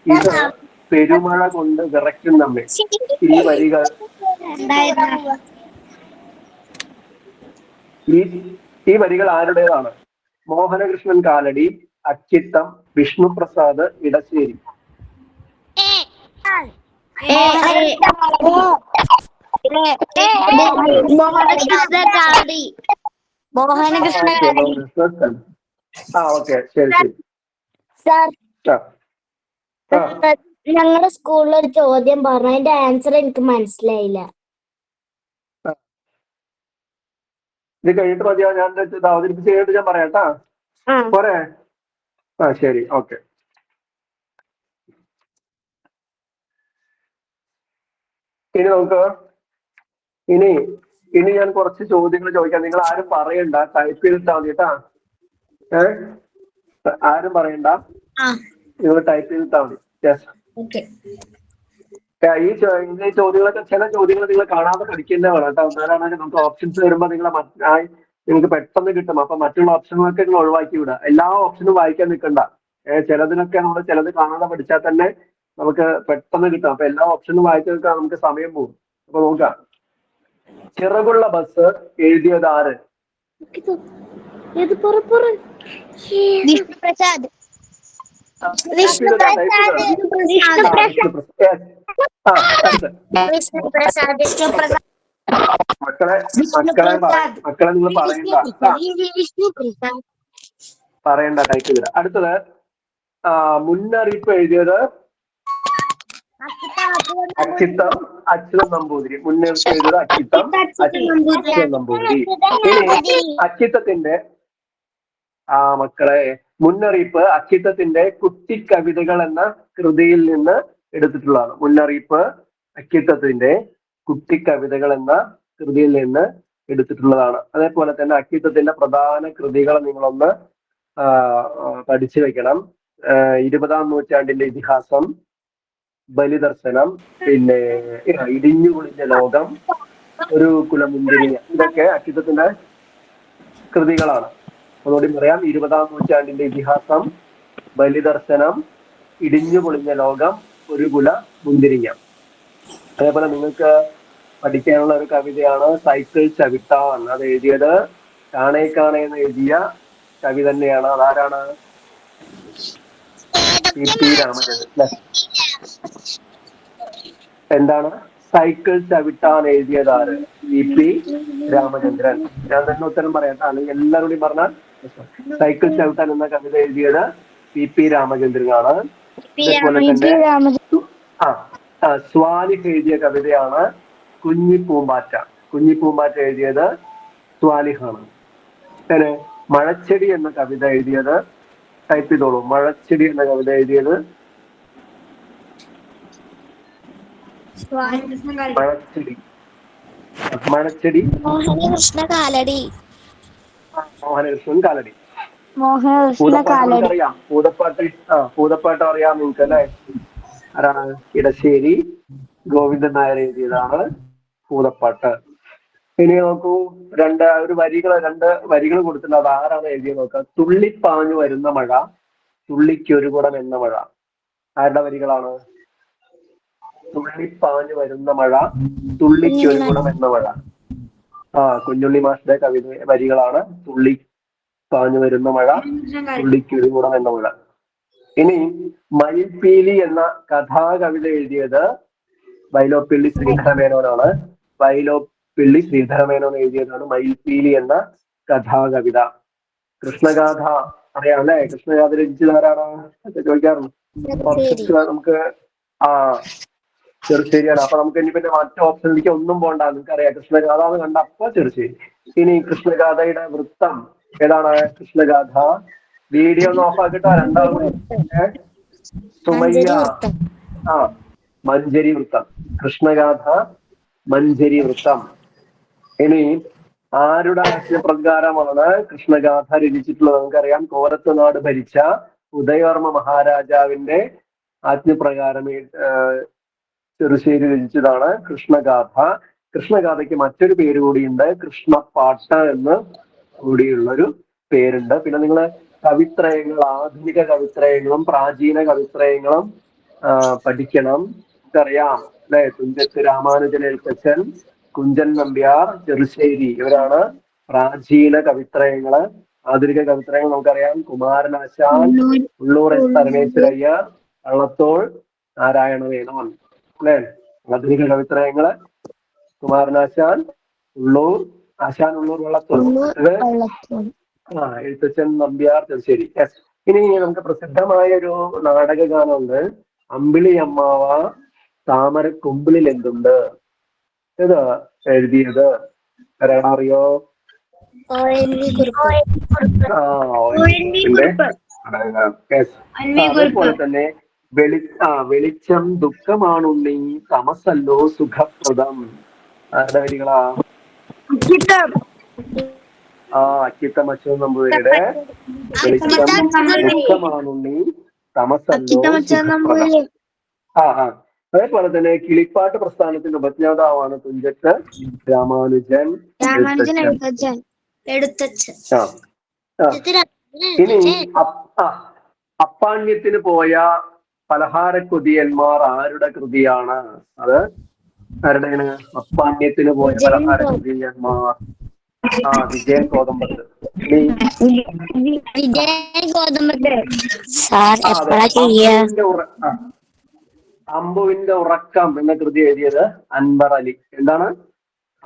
ഇത് പെരുമഴ കൊണ്ട് വിറയ്ക്കുന്നമ്മേ. ഈ വരികൾ ഈ വരികൾ ആരുടേതാണ്? മോഹനകൃഷ്ണൻ കാലടി, അക്കിത്തം, വിഷ്ണുപ്രസാദ്, ഇടശ്ശേരി. ഓക്കെ, ശരി ശരി. സാർ, ആ ഞങ്ങളുടെ സ്കൂളിൽ ഒരു ചോദ്യം പറഞ്ഞു, അതിന്റെ ആൻസർ എനിക്ക് മനസ്സിലായില്ല. ഇത് കഴിഞ്ഞിട്ട് മതിയോ? ഞാൻ അവതരിപ്പിച്ച് കഴിഞ്ഞിട്ട് ഞാൻ പറയാം കേട്ടാ. പോരെ? ആ ശരി, ഓക്കെ. ഇനി നമുക്ക് ഇനി ഞാൻ കുറച്ച് ചോദ്യങ്ങൾ ചോദിക്കാം. നിങ്ങൾ ആരും പറയണ്ട, ടൈപ്പ് ചെയ്തിട്ടാ മതി കേട്ടാ. ആരും പറയണ്ട, നിങ്ങൾ ടൈപ്പ് ചെയ്തിട്ടാ മതി. ഈ ചോദ്യങ്ങളൊക്കെ, ചില ചോദ്യങ്ങൾ നിങ്ങൾ കാണാതെ പഠിക്കേണ്ട വേണം കേട്ടോ. എന്നാലാണ് നമുക്ക് ഓപ്ഷൻസ് വരുമ്പോൾ നിങ്ങൾക്ക് പെട്ടെന്ന് കിട്ടും. അപ്പൊ മറ്റുള്ള ഓപ്ഷനുകളൊക്കെ നിങ്ങൾ ഒഴിവാക്കി വിടുക. എല്ലാ ഓപ്ഷനും വായിക്കാൻ നിൽക്കണ്ട. ചിലതിനൊക്കെ നമ്മൾ ചിലത് കാണാതെ പഠിച്ചാൽ തന്നെ നമുക്ക് പെട്ടെന്ന് കിട്ടും. അപ്പൊ എല്ലാ ഓപ്ഷനും വായിച്ചു നിൽക്കാൻ നമുക്ക് സമയം പോകും. അപ്പൊ നോക്കാം. ചിറകുള്ള ബസ് എഴുതിയത് ആര്? വിഷ്ണുപ്രസാദ്. മക്കളെ നിങ്ങൾ പറയണ്ട, ടൈപ്പ് ചെയ്തിട. അടുത്തത് മുന്നറിയിപ്പ് എഴുതിയത് അക്കിത്തം, അച്യുതൻ നമ്പൂതിരി. മുന്നറിയിപ്പ് എഴുതിയത് അക്കിത്തം, അച്യുതൻ നമ്പൂതിരി. ഇനി അക്കിത്തത്തിന്റെ മക്കളെ, മുന്നറിയിപ്പ് അക്കിത്തത്തിന്റെ കുട്ടിക്കവിതകൾ എന്ന കൃതിയിൽ നിന്ന് എടുത്തിട്ടുള്ളതാണ്. മുന്നറിയിപ്പ് അക്കിത്തത്തിന്റെ കുട്ടിക്കവിതകൾ എന്ന കൃതിയിൽ നിന്ന് എടുത്തിട്ടുള്ളതാണ്. അതേപോലെ തന്നെ അക്കിത്തത്തിന്റെ പ്രധാന കൃതികൾ നിങ്ങളൊന്ന് പഠിച്ചു വെക്കണം. 20-ാം നൂറ്റാണ്ടിന്റെ ഇതിഹാസം, ബലിദർശനം, പിന്നെ ഇടിഞ്ഞുപൊളിഞ്ഞ ലോകം, ഒരു കുലമുന്തിരിങ്ങ, ഇതൊക്കെ അക്കിത്തത്തിന്റെ കൃതികളാണ്. ഒന്നുകൂടി പറയാം. 20-ാം നൂറ്റാണ്ടിന്റെ ഇതിഹാസം, ബലിദർശനം, ഇടിഞ്ഞുപൊളിഞ്ഞ ലോകം, ഒരു കുല മുന്തിരിങ്ങ. അതേപോലെ നിങ്ങൾക്ക് പഠിക്കാനുള്ള ഒരു കവിതയാണ് സൈക്കിൾ ചവിട്ടാൻ. അത് എഴുതിയത് കാണേ കാണേ എന്ന് എഴുതിയ കവി തന്നെയാണ്. അതാരാണ്? പി രാമചന്ദ്രൻ. എന്താണ് സൈക്കിൾ ചവിട്ടാൻ എഴുതിയത് ആര്? പി രാമചന്ദ്രൻ. ഞാൻ തന്നെ ഉത്തരം പറയാം, അല്ലെങ്കിൽ എല്ലാവരുടെയും പറഞ്ഞാൽ സൈക്കിൾ ചവിട്ടാൻ എന്ന കവിത എഴുതിയത് പി രാമചന്ദ്രനാണ്. അതേപോലെ തന്നെ സ്വാലിഹ് എഴുതിയ കവിതയാണ് കുഞ്ഞിപ്പൂമ്പാറ്റ. കുഞ്ഞിപ്പൂമ്പാറ്റ എഴുതിയത് സ്വാലിഹാണ്. പിന്നെ മഴച്ചെടി എന്ന കവിത എഴുതിയത്, ടൈപ്പ് ചെയ്തോളൂ, മഴച്ചെടി എന്ന കവിത എഴുതിയത് മഴച്ചെടി മോഹനകൃഷ്ണൻ കാലടി. മോഹനകൃഷ്ണൻ കാലടി. മോഹനകൃഷ്ണൻ അറിയാം. പൂതപ്പാട്ട് അറിയാം നിങ്ങൾക്ക് അല്ലെ? ആരാണ്? ഇടശ്ശേരി ഗോവിന്ദൻ നായർ എഴുതിയതാണ് പൂതപ്പാട്ട്. ഇനി നോക്കൂ, രണ്ട് വരികൾ കൊടുത്തിട്ടുണ്ട്. അത് ആരാണ് എഴുതിയത് നോക്കാം. തുള്ളിപ്പാഞ്ഞു വരുന്ന മഴ, തുള്ളിക്കൊരു കുടം എന്ന മഴ. ആരുടെ വരികളാണ്? തുള്ളിപ്പാഞ്ഞു വരുന്ന മഴ, തുള്ളിക്കൊരു കുടം എന്ന മഴ. കുഞ്ഞുണ്ണി മാഷിന്റെ വരികളാണ്. തുള്ളിപ്പാഞ്ഞു വരുന്ന മഴ, തുള്ളിക്കൊരു കുടം എന്ന മഴ. ഇനി മയിൽപീലി എന്ന കഥാകവിത എഴുതിയത് വൈലോപ്പിള്ളി ശ്രീധരമേനോനാണ്. വൈലോപ്പിള്ളി ശ്രീധരമേനോൻ എഴുതിയതാണ് മയിൽപീലി എന്ന കഥാകവിത. കൃഷ്ണഗാഥ അറിയാം അല്ലെ? കൃഷ്ണഗാഥ രചിച്ചത് ആരാണ്? ചോദിക്കാറുണ്ട്. നമുക്ക് ചെറുശ്ശേരിയാണ്. അപ്പൊ നമുക്ക് ഇനി പിന്നെ മറ്റു ഓപ്ഷനിലേക്ക് ഒന്നും പോകണ്ട. നിങ്ങൾക്ക് അറിയാം കൃഷ്ണഗാഥ എന്ന് കണ്ട അപ്പൊ ചെറുശ്ശേരി. ഇനി കൃഷ്ണഗാഥയുടെ വൃത്തം ഏതാണ്? കൃഷ്ണഗാഥ വീഡിയോ ഒന്ന് ഓഫ് ആക്കിട്ടോ. രണ്ടാമത് സുമയ്യ. മഞ്ചരി വൃത്തം. കൃഷ്ണഗാഥ മഞ്ചരി വൃത്തം. ഇനി ആരുടെ ആജ്ഞപ്രകാരമാണ് കൃഷ്ണഗാഥ രചിച്ചിട്ടുള്ളത്? നമുക്കറിയാം, കോരത്തുനാട് ഭരിച്ച ഉദയവർമ്മ മഹാരാജാവിന്റെ ആജ്ഞപ്രകാരം ചെറുശ്ശേരി രചിച്ചതാണ് കൃഷ്ണഗാഥ. കൃഷ്ണഗാഥയ്ക്ക് മറ്റൊരു പേര് കൂടിയുണ്ട്, കൃഷ്ണപ്പാട്ട് എന്ന് കൂടിയുള്ളൊരു പേരുണ്ട്. പിന്നെ നിങ്ങൾ കവിത്രയങ്ങൾ, ആധുനിക കവിത്രയങ്ങളും പ്രാചീന കവിത്രയങ്ങളും പഠിക്കണം. അറിയാം അല്ലെ? തുഞ്ചത്ത് രാമാനുജൻ എഴുത്തച്ഛൻ, കുഞ്ചൻ നമ്പ്യാർ, ചെറുശ്ശേരി, ഇവരാണ് പ്രാചീന കവിത്രയങ്ങള്. ആധുനിക കവിത്രയങ്ങൾ നമുക്കറിയാം, കുമാരനാശാൻ, ഉള്ളൂർ എസ് പരമേശ്വരയ്യർ, വള്ളത്തോൾ നാരായണ മേനോൻ അല്ലെ? ആധുനിക കവിത്രയങ്ങള് കുമാരനാശാൻ, ഉള്ളൂർ ആശാൻ, ഉള്ളൂർ, വള്ളത്തോൾ. എഴുത്തച്ഛൻ, നമ്പ്യാർ, ചെറുശ്ശേരി. ഇനി നമുക്ക് പ്രസിദ്ധമായ ഒരു നാടകഗാനമുണ്ട്, അമ്പിളി അമ്മാവ താമരക്കൊമ്പിളിൽ എന്തുണ്ട്. ഇത് എഴുതിയത് ആരാണറിയോ? അതേപോലെ തന്നെ വെളിച്ചം ദുഃഖമാണുണ്ണി, തമസല്ലോ സുഖപ്രദം. ആരുടെ വരികളാ? അക്കിത്തം അച്യുതൻ നമ്പൂതിരിയുടെ വെളിച്ചം ദുഃഖമാണുണ്ണി, തമസല്ലോ സുഖപ്രദം. അതേപോലെ തന്നെ കിളിപ്പാട്ട് പ്രസ്ഥാനത്തിന്റെ ഉപജ്ഞാതാവാണ് തുഞ്ചത്ത് രാമാനുജൻ എഴുത്തച്ഛൻ. ഇനി അപ്പാണ്യത്തിന് പോയ പലഹാരക്കൊതിയന്മാർ ആരുടെ കൃതിയാണ്? അത് ആരുടെയാണ്? അപ്പാണ്യത്തിന് പോയ പലഹാരക്കൊതിയന്മാർ വിജയൻ കോതമ്പത്ത്. അമ്പുവിന്റെ ഉറക്കം എന്ന കൃതി എഴുതിയത് അൻവർ അലി. എന്താണ്?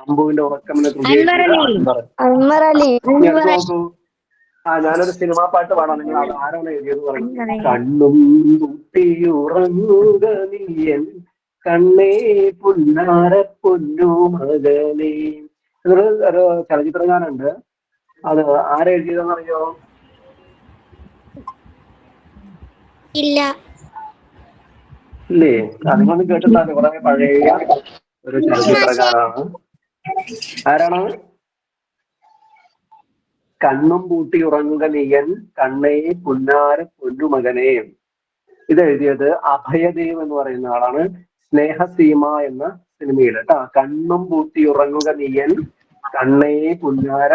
അമ്പുവിന്റെ ഉറക്കം എന്ന കൃതി എഴുതിയത് അൻവർ അലി. നോക്കൂ, ഞാനൊരു സിനിമാ പാട്ട് പാടാം, നിങ്ങൾ അത് ആരാണ് എഴുതിയത് പറഞ്ഞു. കണ്ണും കുട്ടിയുറങ്ങുക നീയൻ കണ്ണേ പുന്നാര പൊന്നു മകനേ. ഒരു ചലച്ചിത്ര ഗാനുണ്ട്, അത് ആരെഴുതിയതെന്ന് അറിയോ? ഇല്ല. ഇല്ലേ? നിങ്ങളൊന്നും കേട്ടിട്ടാണ്, വളരെ പഴയ ഒരു ചലച്ചിത്ര ഗാനാണ്. ആരാണ്? കണ്ണും പൂട്ടി ഉറങ്ങുക നീയൻ കണ്ണേ പുന്നാര പൊന്നുമകനെ. ഇത് എഴുതിയത് അഭയദേവ് എന്ന് പറയുന്ന ആളാണ്. സ്നേഹസീമ എന്ന സിനിമയിൽ കേട്ടാ. കണ്ണും പൂട്ടി ഉറങ്ങുക നീയൻ കണ്ണേ പുന്നാര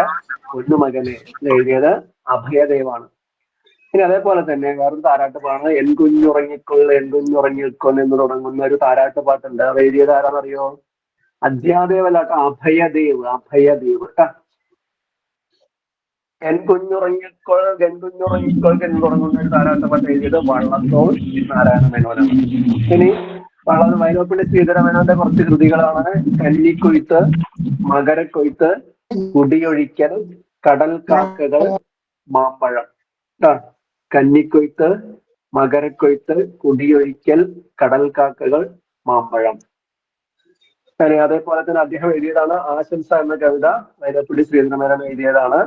പൊന്നുമകനെ എഴുതിയത് അഭയദേവാണ്. ഇനി അതേപോലെ തന്നെ വേറൊരു താരാട്ടുപാടാണ്, എൻ കുഞ്ഞുറങ്ങിക്കൊൾ എന്ന് തുടങ്ങുന്ന ഒരു താരാട്ടുപാട്ടുണ്ട്. അത് എഴുതിയത് ആരാന്നറിയോ? അധ്യാദേവല്ലാട്ടോ, അഭയദേവ്. കേട്ടാ. എൻ കുഞ്ഞുറങ്ങിക്കൊൾ എന്ന് തുടങ്ങുന്ന ഒരു താരാട്ടുപാട്ട് എഴുതിയത് വള്ളത്തോൾ നാരായണ മേനോനാണ്. ഇനി വൈലോപ്പിള്ളി ശ്രീധരമേനോന്റെ കുറച്ച് കൃതികളാണ് കന്നിക്കൊയ്ത്ത്, മകരക്കൊയ്ത്ത്, കുടിയൊഴിക്കൽ, കടൽ കാക്കകൾ, മാമ്പഴം. കന്നിക്കൊയ്ത്ത്, മകരക്കൊയ്ത്ത്, കുടിയൊഴിക്കൽ, കടൽ കാക്കകൾ, മാമ്പഴം. അതേപോലെ തന്നെ അദ്ദേഹം എഴുതിയതാണ് ആശംസ എന്ന കവിത. വൈലോപ്പിള്ളി ശ്രീധരമേനോൻ എഴുതിയതാണ്.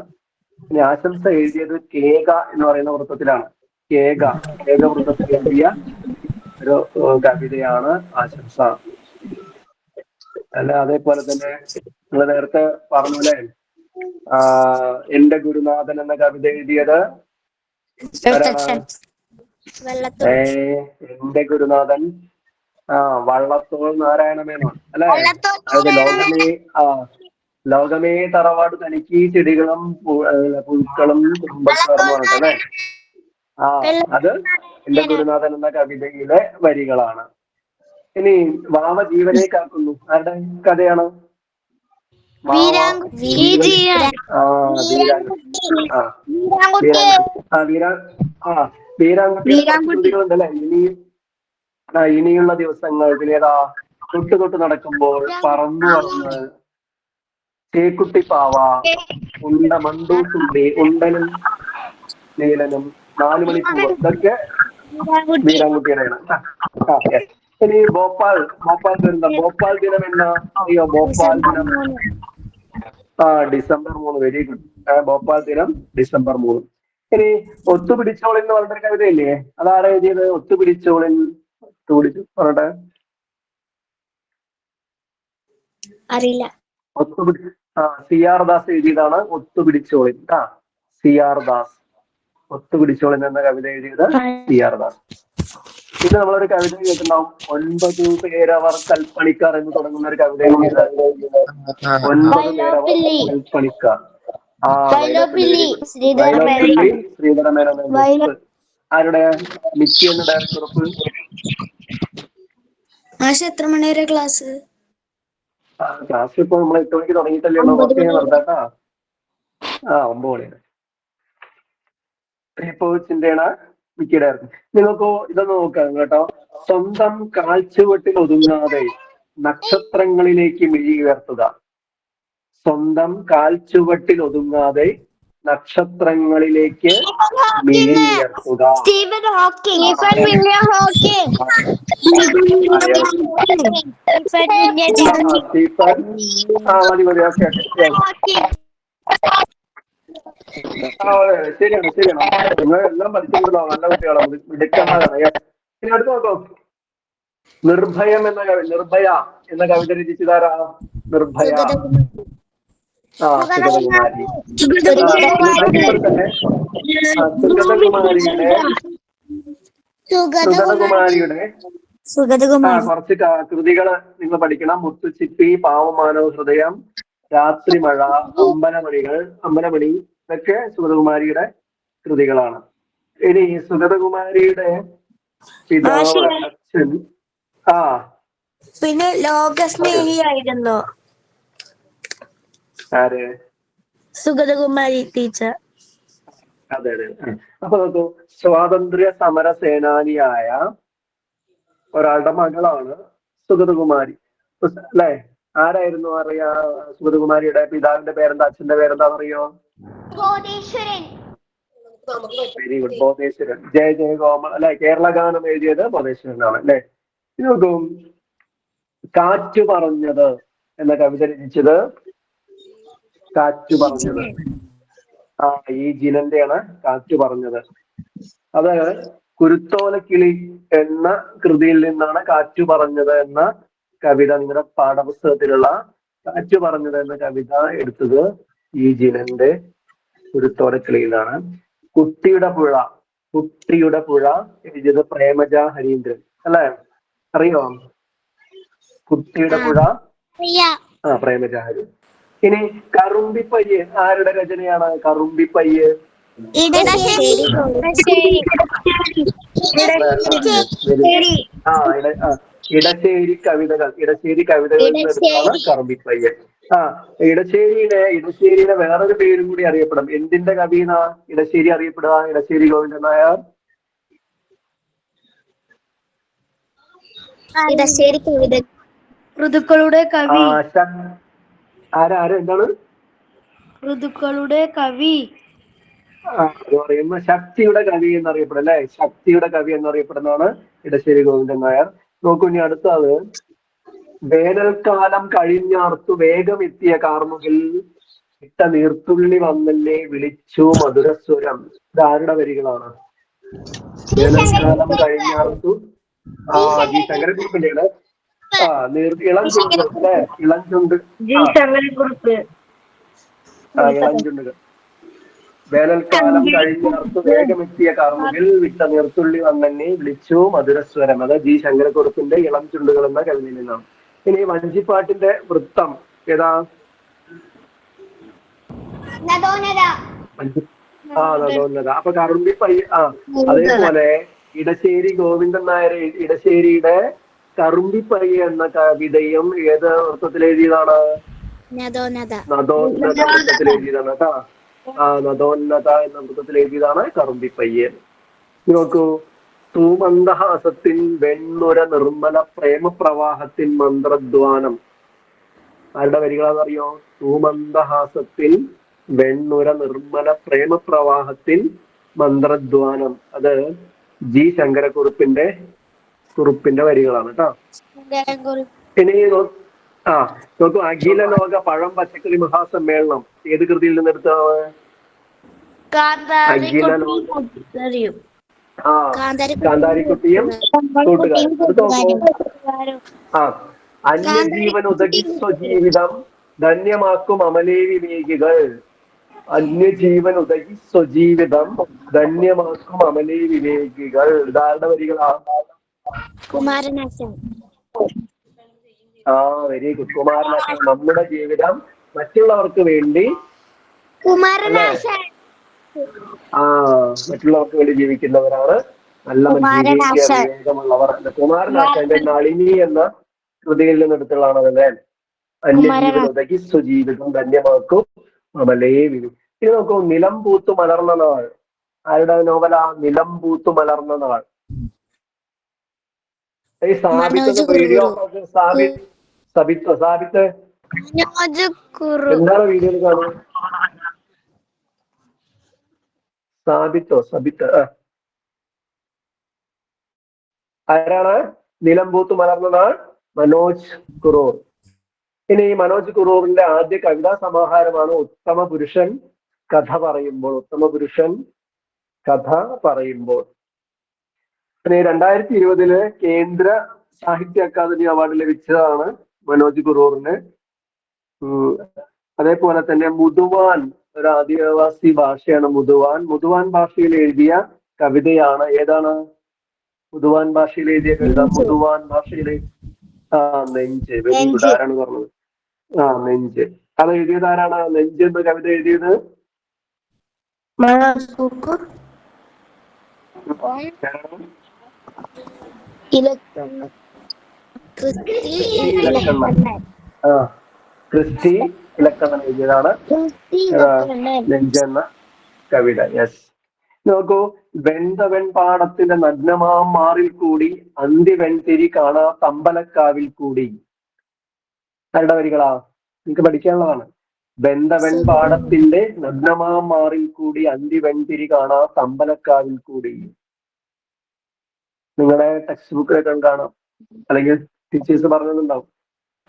ഇനി ആശംസ എഴുതിയത് കേക എന്ന് പറയുന്ന വൃത്തത്തിലാണ്. കേക വൃത്തത്തിൽ എഴുതിയ ഒരു കവിതയാണ് ആശംസ. അതേപോലെ തന്നെ നിങ്ങൾ നേരത്തെ പറഞ്ഞല്ലേ, എന്റെ ഗുരുനാഥൻ എന്ന കവിത എഴുതിയത് എന്റെ ഗുരുനാഥൻ വള്ളത്തോൾ നാരായണ മേനോൻ അല്ലെ? അതായത് ലോകമേ തറവാട് തനിക്ക് ചെടികളും പൂക്കളും കുടുംബക്കാരെന്ന് പറഞ്ഞിട്ട് അല്ലെ? അത് എന്റെ ഗുരുനാഥൻ എന്ന കവിതയിലെ വരികളാണ്. ഇനി വാവ ജീവനെ കാക്കുന്നു ആരുടെ കഥയാണ്? വീരാങ്കുട്ടികളുണ്ടല്ലേ? ഇനിയുള്ള ദിവസങ്ങൾ, പിന്നീടാ തൊട്ട് നടക്കുമ്പോൾ, പറന്നു പറന്ന്, ചേക്കുട്ടി പാവ, മണ്ടൂസുണ്ടി, ഉണ്ടനും നീലനും, 4 മണിപ്പൂവ്, ഇതൊക്കെ വീരാങ്കുട്ടിയുടെയാണ്. ഇനി ഭോപ്പാൽ ദുരന്തം. ഭോപ്പാൽ ദിനം എന്നാ അറിയോ? ഭോപ്പാൽ ദിനം ഡിസംബർ 3. Very good. ഭോപ്പാൽ ദിനം ഡിസംബർ 3. ഇനി ഒത്തുപിടിച്ചോളിൻ എന്ന് പറഞ്ഞൊരു കവിതയില്ലേ? അതാരാ എഴുതിയത്? ഒത്തുപിടിച്ചോളിൻ പറഞ്ഞിട്ട് അറിയില്ല. CR ദാസ് എഴുതിയതാണ് ഒത്തുപിടിച്ചോളിൻ. CR ദാസ് ഒത്തുപിടിച്ചോളിൻ എന്ന കവിത എഴുതിയത് CR ദാസ്. പിന്നെ നമ്മളൊരു കവിത കേട്ടിട്ടുണ്ടാവും, 9 പേരവർ കൽപ്പണിക്കാർ എന്ന് തുടങ്ങുന്ന ഒരു കവിത എഴുതിയത്. 9 പേരവർ കൽപ്പണിക്കാർ. ആ വൈലോപ്പിള്ളി, വൈലോപ്പിള്ളി ശ്രീധരമേനോൻ. ആരുടെ? മിക്കി എന്ന ഡയറക്ടർ ഉറപ്പ്. എത്ര മണി വരെ ക്ലാസ്? ക്ലാസ് ഇപ്പൊ നമ്മൾ 8 മണിക്ക് തുടങ്ങിയിട്ടല്ലേ ഉള്ളൂ. കുറച്ച് കഴിഞ്ഞ് നിർത്താട്ടാ. 9 മണിയാണ്. ഇപ്പൊ ചിന്തയാണ് മിക്കിയുടെ. നിങ്ങൾക്ക് ഇതൊന്ന് നോക്കാം കേട്ടോ. സ്വന്തം കാൽച്ചുവട്ടിൽ ഒതുങ്ങാതെ നക്ഷത്രങ്ങളിലേക്ക് മിഴി ഉയർത്തുക. സ്വന്തം കാൽച്ചുവട്ടിൽ ഒതുങ്ങാതെ നക്ഷത്രങ്ങളിലേക്ക് മിഴി ഉയർത്തുക. Stephen Hawking. ശരിയാണ് ശരിയാണ്. നിങ്ങൾ എല്ലാം പഠിച്ചിട്ടുണ്ടോ? നല്ല കുട്ടികളാണ്, മിടുക്കന്മാരാണ്. ഇനി അടുത്ത് നോക്കോ. നിർഭയം എന്ന നിർഭയ എന്ന കവിത രചിച്ചതാരാ? നിർഭയ. സുഗതകുമാരി. സുഗതകുമാരിയുടെ കുറച്ച് കൃതികൾ നിങ്ങൾ പഠിക്കണം. മുത്തുച്ചിപ്പി, പാവമാനവ ഹൃദയം, രാത്രിമഴ, അമ്പലമണി ഇതൊക്കെ സുഗതകുമാരിയുടെ കൃതികളാണ്. ഇനി സുഗതകുമാരിയുടെ പിതാവ്, അച്ഛൻ പിന്നെ ലോകസ്നേഹിയായിരുന്നു ആര്? സുഗതകുമാരി ടീച്ചർ. അതെ അതെ. അപ്പൊ നോക്കൂ, സ്വാതന്ത്ര്യ സമര സേനാനിയായ ഒരാളുടെ മകളാണ് സുഗതകുമാരി അല്ലെ? ആരായിരുന്നു അറിയാ? സുഗതകുമാരിയുടെ പിതാവിന്റെ പേരെന്താ, അച്ഛന്റെ പേരെന്താന്ന് അറിയോ? Very good, Bodheswaran. ജയ ജയ ഗോപാൽ അല്ലെ? കേരള ഗാനം എഴുതിയത് ബോധേശ്വരനാണ് അല്ലെ? നോക്കും, കാറ്റു പറഞ്ഞത് എന്ന കവിത രചിച്ചത് കാറ്റു പറഞ്ഞത് ഈ ജിനന്റെയാണ് കാറ്റു പറഞ്ഞത്. അത് കുരുത്തോലക്കിളി എന്ന കൃതിയിൽ നിന്നാണ് കാറ്റു പറഞ്ഞത് എന്ന കവിത. നിങ്ങളുടെ പാഠപുസ്തകത്തിലുള്ള കാറ്റു പറഞ്ഞത് എന്ന കവിത എടുത്തത് ഈ ജിനന്റെ കുരുത്തോലക്കിളിയിലാണ്. കുട്ടിയുടെ പുഴ എഴുതിയത് പ്രേമജ ഹരീന്ദ്രൻ അല്ലെ? അറിയോ കുട്ടിയുടെ പുഴ? പ്രേമജ ഹരീന്ദ്രൻ. ഇനി കറുമ്പിപ്പയ്യ് ആരുടെ രചനയാണ്? കറുമ്പിപ്പയ്യ് ഇടശ്ശേരി കവിതകൾ എടുത്താണ് കറുമ്പിപ്പയ്യ്. ഇടശ്ശേരിയുടെ വേറൊരു പേരും കൂടി അറിയപ്പെടും. എന്തിന്റെ കവിനാ ഇടശ്ശേരി അറിയപ്പെടുക? ഇടശ്ശേരി ഗോവിന്ദൻ നായർ. ഇടശ്ശേരി കവിത ഋതുക്കളുടെ കവി. എന്താണ്? ഋതുക്കളുടെ കവി എന്ന് പറയുമ്പോ ശക്തിയുടെ കവി എന്നറിയപ്പെടും അല്ലെ? ശക്തിയുടെ കവി എന്നറിയപ്പെടുന്നതാണ് ഇടശ്ശേരി ഗോവിന്ദൻ നായർ. നോക്കൂ, ഇനി അടുത്തത്, വേനൽക്കാലം കഴിഞ്ഞാർത്തു വേഗം എത്തിയ കാർമുകിൽ ഇട്ട നീർത്തുള്ളി വന്നല്ലേ വിളിച്ചു മധുരസ്വരം. ഇത് ആരുടെ വരികളാണ്? വേനൽക്കാലം കഴിഞ്ഞാർത്തു ജി ശങ്കരക്കുറുപ്പിന്റെയാണ്. ഇളം ചുണ്ട് അല്ലെ? ഇളം ചുണ്ട്. ഇളഞ്ചുണ്ടുകൾ. വേനൽക്കാലം കഴിഞ്ഞാർത്തു വേഗമെത്തിയ കാർമുകിൽ വിട്ട നീർത്തുള്ളി വന്നെന്നെ വിളിച്ചു മധുരസ്വരം. അത് ജി ശങ്കരക്കുറുപ്പിന്റെ ഇളം ചുണ്ടുകൾ എന്ന കവിതയിൽ നിന്നാണ്. ഇനി വഞ്ചിപ്പാട്ടിന്റെ വൃത്തം ഏതാ? നദോന്നത. അപ്പൊ കറുമ്പിപ്പയ്യ. അതേപോലെ ഇടശ്ശേരി ഗോവിന്ദൻ നായർ ഇടശ്ശേരിയുടെ കറുമ്പിപ്പയ്യ എന്ന കവിതയും ഏത് വൃത്തത്തിൽ എഴുതിയതാണ്? നദോന്നത വൃത്തത്തിൽ എഴുതിയതാണ് കേട്ടാ. നദോന്നത എന്ന വൃത്തത്തിൽ എഴുതിയതാണ് കറുമ്പിപ്പയ്യൻ. നോക്കൂ, തൂമന്ദഹാസത്തിൻ വെണ്ണുര നിർമ്മല പ്രേമപ്രവാഹത്തിൻ മന്ത്രദ്വാനം. ആരുടെ വരികളാണെന്നറിയോ? തൂമന്ദഹാസത്തിൻ വെണ്ണുര നിർമ്മല പ്രേമപ്രവാഹത്തിൻ മന്ത്രദ്വാനം. അത് ജി ശങ്കരക്കുറുപ്പിന്റെ വരികളാണ് കേട്ടോ. ഇനി നോക്കൂ, അഖില ലോക പഴം പച്ചക്കറി മഹാസമ്മേളനം ഏത് കൃതിയിൽ നിന്നെടുത്താണ്? കാന്താരിക്കുട്ടിയും കൂട്ടുകാരും. അന്യജീവൻ ഉദകി സ്വജീവിതം ധന്യമാക്കും അമലേ വിവേകികൾ. അന്യജീവൻ ഉദകി സ്വജീവിതം ധന്യമാക്കും അമലേ വിവേകികൾ. ഇതാരുടെ വരികളാ? കുമാരനാശാൻ. Very good. കുമാരനാശാൻ. നമ്മുടെ ജീവിതം മറ്റുള്ളവർക്ക് വേണ്ടി കുമാരനാശാൻ. മറ്റുള്ളവർക്ക് വേണ്ടി ജീവിക്കുന്നവരാണ് നല്ല മനുഷ്യവിവേക വിവേകമുള്ളവർ. കുമാരനാശാന്റെ നളിനി എന്ന കൃതിയിൽ നിന്നെടുത്തുള്ളതാണ് അതല്ലേ. അന്യജീവനുതകി സ്വജീവിതം ധന്യമാക്കും അമലേ വിധു. ഇത് നോക്കൂ, നിലം പൂത്തു മലർന്ന നാൾ. ആരുടെ നോവലാ? നിലം പൂത്തു മലർന്ന നാൾ. ഈ സാബിത്ത് വീഡിയോ സാബിത്ത് എന്താണ് വീഡിയോയിൽ കാണുന്നത്? സബിത്ത് ആരാണ്? നിലം പൂത്തു മലർന്ന നാൾ മനോജ് കുറൂർ. ഇനി ഈ മനോജ് കുറൂറിന്റെ ആദ്യ കവിതാ സമാഹാരമാണ് ഉത്തമ പുരുഷൻ കഥ പറയുമ്പോൾ. ഉത്തമ പുരുഷൻ കഥ പറയുമ്പോൾ. പിന്നെ 2020 കേന്ദ്ര സാഹിത്യ അക്കാദമി അവാർഡ് ലഭിച്ചതാണ് മനോജ് കുറൂറിന്. അതേപോലെ തന്നെ മുതുവാൻ, ഒരു ആദിവാസി ഭാഷയാണ് മുതുവാൻ. മുതുവാൻ ഭാഷയിൽ എഴുതിയ കവിതയാണ് ഏതാണ്? മുതുവാൻ ഭാഷയിൽ എഴുതിയ കവിത. മുതുവാൻ ഭാഷയിലെ നെഞ്ച്. Very good. ആരാണ് പറഞ്ഞത്? നെഞ്ച്. അത് എഴുതിയത് ആരാണ്? നെഞ്ച് എന്ന കവിത എഴുതിയത് ക്രിസ്റ്റി ഇലക്കണ്ണൻ എഴുതിയതാണ് നെഞ്ച് എന്ന കവിത. യെസ്. നോക്കൂ, വെന്ത വെൺപാടത്തിന്റെ നഗ്നമാം മാറിൽ കൂടി അന്തി വെൺതിരി കാണാ തമ്പലക്കാവിൽ കൂടി. ആരുടെ വരികളാ? നിങ്ങൾക്ക് പഠിക്കാനുള്ളതാണ്. വെന്ത വെൺപാടത്തിന്റെ നഗ്നമാം മാറിൽ കൂടി അന്തി വെൺതിരി കാണാ തമ്പലക്കാവിൽ കൂടി. നിങ്ങളുടെ ടെക്സ്റ്റ് ബുക്കിലൊക്കെ കാണാം, അല്ലെങ്കിൽ ടീച്ചേഴ്സ് പറഞ്ഞതുണ്ടാവും.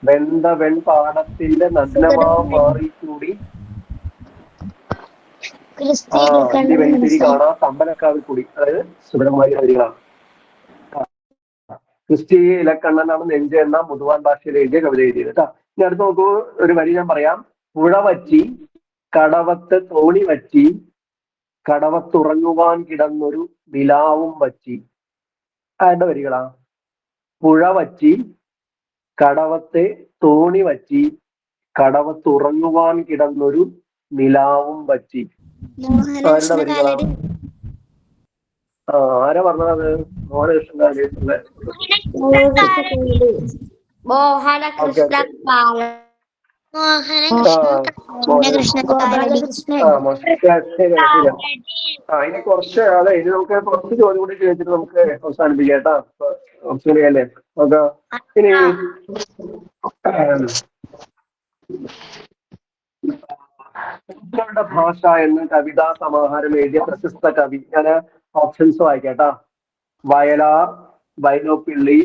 വെന്ത വെൺപാടത്തിന്റെ നഗ്നമാം മാറിൽ കൂടി വെൺതിരി കാണാ തമ്പലക്കാവിൽ കൂടി. അതായത് സുബ്രഹ്മണ്യ വരികളാണ്. ക്രിസ്റ്റി ഇലക്കണ്ണനാണ് നെഞ്ച് എന്ന മുതുവാൻ ഭാഷയിൽ എഴുതിയ കവിത എഴുതിയത് കേട്ടോ. ഇനി അടുത്ത് നോക്കൂ, ഒരു വരി ഞാൻ പറയാം. പുഴ വറ്റി കടവത്ത് തോണി വറ്റി കടവത്തുറങ്ങുവാൻ കിടന്നൊരു നിലാവും വറ്റി. ആരുടെ വരികളാ? പുഴ വറ്റി കടവത്തെ തോണി വറ്റി കടവത്തുറങ്ങുവാൻ കിടന്നൊരു നിലാവും വറ്റി. ആരുടെ വരികളാണ്? ആരാ പറഞ്ഞത്? മോഹനകൃഷ്ണൻ. ഇനി കുറച്ച് ഇനി നമുക്ക് കുറച്ച് ചോദ്യം കൂടി ചോദിച്ചിട്ട് നമുക്ക് അവസാനിപ്പിക്കാം കേട്ടാ. അല്ലേ നോക്കാം. ഇനി പൂക്കളുടെ ഭാഷ എന്ന കവിതാ സമാഹാരം എഴുതിയ പ്രശസ്ത കവി. ഞാൻ ഓപ്ഷൻസ് വായിക്കാട്ടാ. വയലാർ, വൈലോപ്പിള്ളി,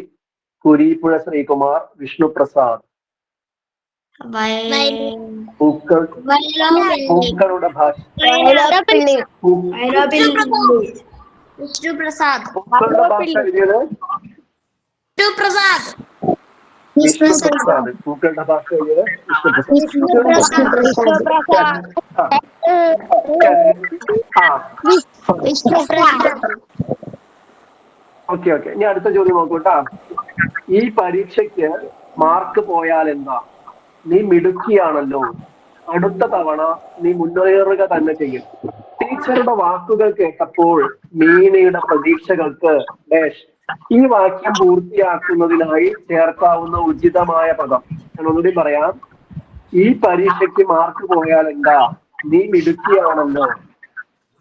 കുരീപ്പുഴ ശ്രീകുമാർ, വിഷ്ണുപ്രസാദ്. പൂക്കളുടെ ഭാഷ. പൂക്കളുടെ ഭാഷ എഴുതിയത് വിഷ്ണുപ്രസാദ്. പൂക്കളുടെ ഭാഷ എഴുതിയത് ഓക്കെ. ഇനി അടുത്ത ചോദ്യം നോക്കൂട്ടാ. ഈ പരീക്ഷയ്ക്ക് മാർക്ക് പോയാൽ എന്താ? നീ മിടുക്കിയാണല്ലോ, അടുത്ത തവണ നീ മുന്നേറുക തന്നെ ചെയ്യും. ടീച്ചറുടെ വാക്കുകൾ കേട്ടപ്പോൾ മീനയുടെ പ്രതീക്ഷകൾക്ക് ഡാഷ്. ഈ വാക്യം പൂർത്തിയാക്കുന്നതിനായി ചേർക്കാവുന്ന ഉചിതമായ പദം. ഞാൻ ഒന്നുകൂടി പറയാം. ഈ പരീക്ഷയ്ക്ക് മാർക്ക് പോയാൽ എന്താ? നീ മിടുക്കിയാണല്ലോ,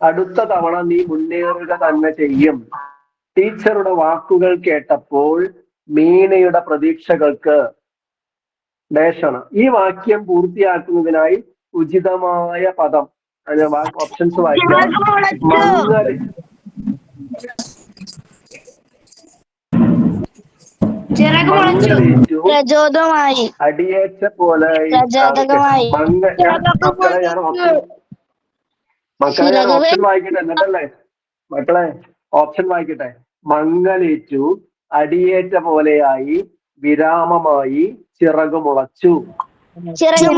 അടുത്ത തവണ നീ മുന്നേറുക തന്നെ ചെയ്യും. ടീച്ചറുടെ വാക്കുകൾ കേട്ടപ്പോൾ മീനയുടെ പ്രതീക്ഷകൾക്ക് ഡാഷാണ്. ഈ വാക്യം പൂർത്തിയാക്കുന്നതിനായി ഉചിതമായ പദം. ഓപ്ഷൻസ് വായിക്കാം. പ്രചോദമായി, അടിയേറ്റ പോലെ, മക്കളെ ഞാൻ ഓപ്ഷൻ വായിക്കട്ടെ എന്നിട്ടല്ലേ മക്കളെ ഓപ്ഷൻ വായിക്കട്ടെ. മങ്ങലേറ്റു, അടിയേറ്റ പോലെയായി, വിരാമമായി, ചിറകുമുളച്ചു. ശരിയാണ്.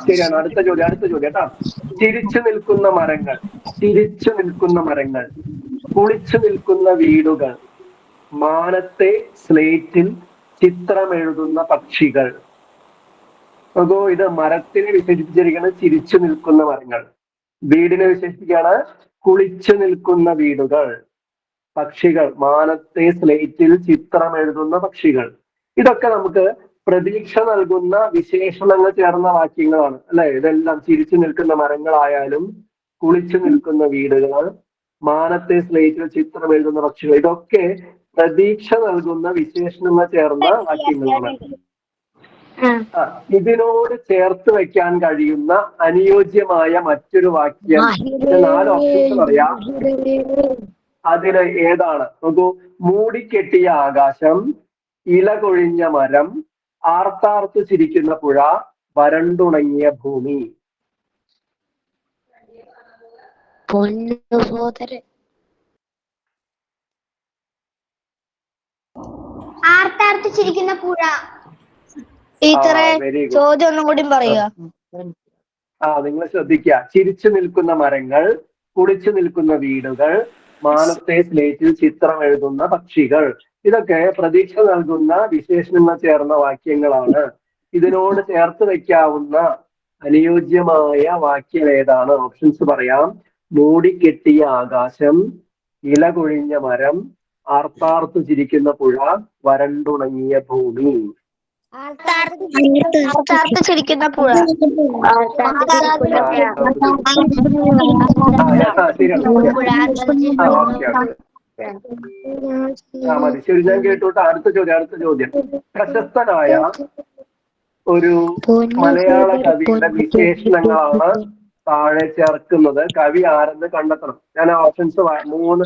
ശരിയാണ്. അടുത്ത ചോദ്യം കേട്ടോ. ചിരിച്ചു നിൽക്കുന്ന മരങ്ങൾ, കുളിച്ചു നിൽക്കുന്ന വീടുകൾ, മാനത്തെ സ്ലേറ്റിൽ ചിത്രമെഴുതുന്ന പക്ഷികൾ. നോക്കൂ, ഇത് മരത്തിനെ വിശേഷിപ്പിച്ചിരിക്കുന്നത് ചിരിച്ചു നിൽക്കുന്ന മരങ്ങൾ, വീടിനെ വിശേഷിപ്പിക്കുകയാണ് കുളിച്ചു നിൽക്കുന്ന വീടുകൾ, പക്ഷികൾ മാനത്തെ സ്ലേറ്റിൽ ചിത്രമെഴുതുന്ന പക്ഷികൾ. ഇതൊക്കെ നമുക്ക് പ്രതീക്ഷ നൽകുന്ന വിശേഷണങ്ങൾ ചേർന്ന വാക്യങ്ങളാണ് അല്ലെ. ഇതെല്ലാം ചിരിച്ചു നിൽക്കുന്ന മരങ്ങളായാലും കുളിച്ചു നിൽക്കുന്ന വീടുകൾ, മാനത്തെ സ്ലേറ്റിൽ ചിത്രം എഴുതുന്ന പക്ഷികൾ, ഇതൊക്കെ പ്രതീക്ഷ നൽകുന്ന വിശേഷണങ്ങൾ ചേർന്ന വാക്യങ്ങളാണ്. ഇതിനോട് ചേർത്ത് വെക്കാൻ കഴിയുന്ന അനുയോജ്യമായ മറ്റൊരു വാക്യം 4 ഓപ്ഷൻസ് പറയാം. അതിന് ഏതാണ്? നോക്കൂ, മൂടിക്കെട്ടിയ ആകാശം, ഇല കൊഴിഞ്ഞ മരം, ആർത്താർത്തു ചിരിക്കുന്ന പുഴ, വരണ്ടുണങ്ങിയ ഭൂമി. ആർത്താർത്തു ചിരിക്കുന്ന പുഴ. ചോദ്യം ഒന്നും കൂടി പറയുക. നിങ്ങൾ ശ്രദ്ധിക്കുക. ചിരിച്ചു നിൽക്കുന്ന മരങ്ങൾ, കുളിച്ചു നിൽക്കുന്ന വീടുകൾ, മാനത്തെ സ്ലേറ്റിൽ ചിത്രം എഴുതുന്ന പക്ഷികൾ, ഇതൊക്കെ പ്രതീക്ഷ നൽകുന്ന വിശേഷണങ്ങൾ ചേർന്ന വാക്യങ്ങളാണ്. ഇതിനോട് ചേർത്ത് വെക്കാവുന്ന അനുയോജ്യമായ വാക്യം ഏതാണ്? ഓപ്ഷൻസ് പറയാം. മൂടിക്കെട്ടിയ ആകാശം, ഇല കൊഴിഞ്ഞ മരം, ആർത്താർത്തു ചിരിക്കുന്ന പുഴ, വരണ്ടുണങ്ങിയ ഭൂമി. ചിരിക്കുന്ന പുഴ. മതി, ശരി, ഞാൻ കേട്ടോട്ടെ. അടുത്ത ചോദ്യം. പ്രശസ്തനായ ഒരു മലയാള കവിയുടെ വിശേഷണങ്ങളാണ് താഴെ ചേർക്കുന്നത്. കവി ആരെന്ന് കണ്ടെത്തണം. ഞാൻ ഓപ്ഷൻസ് 4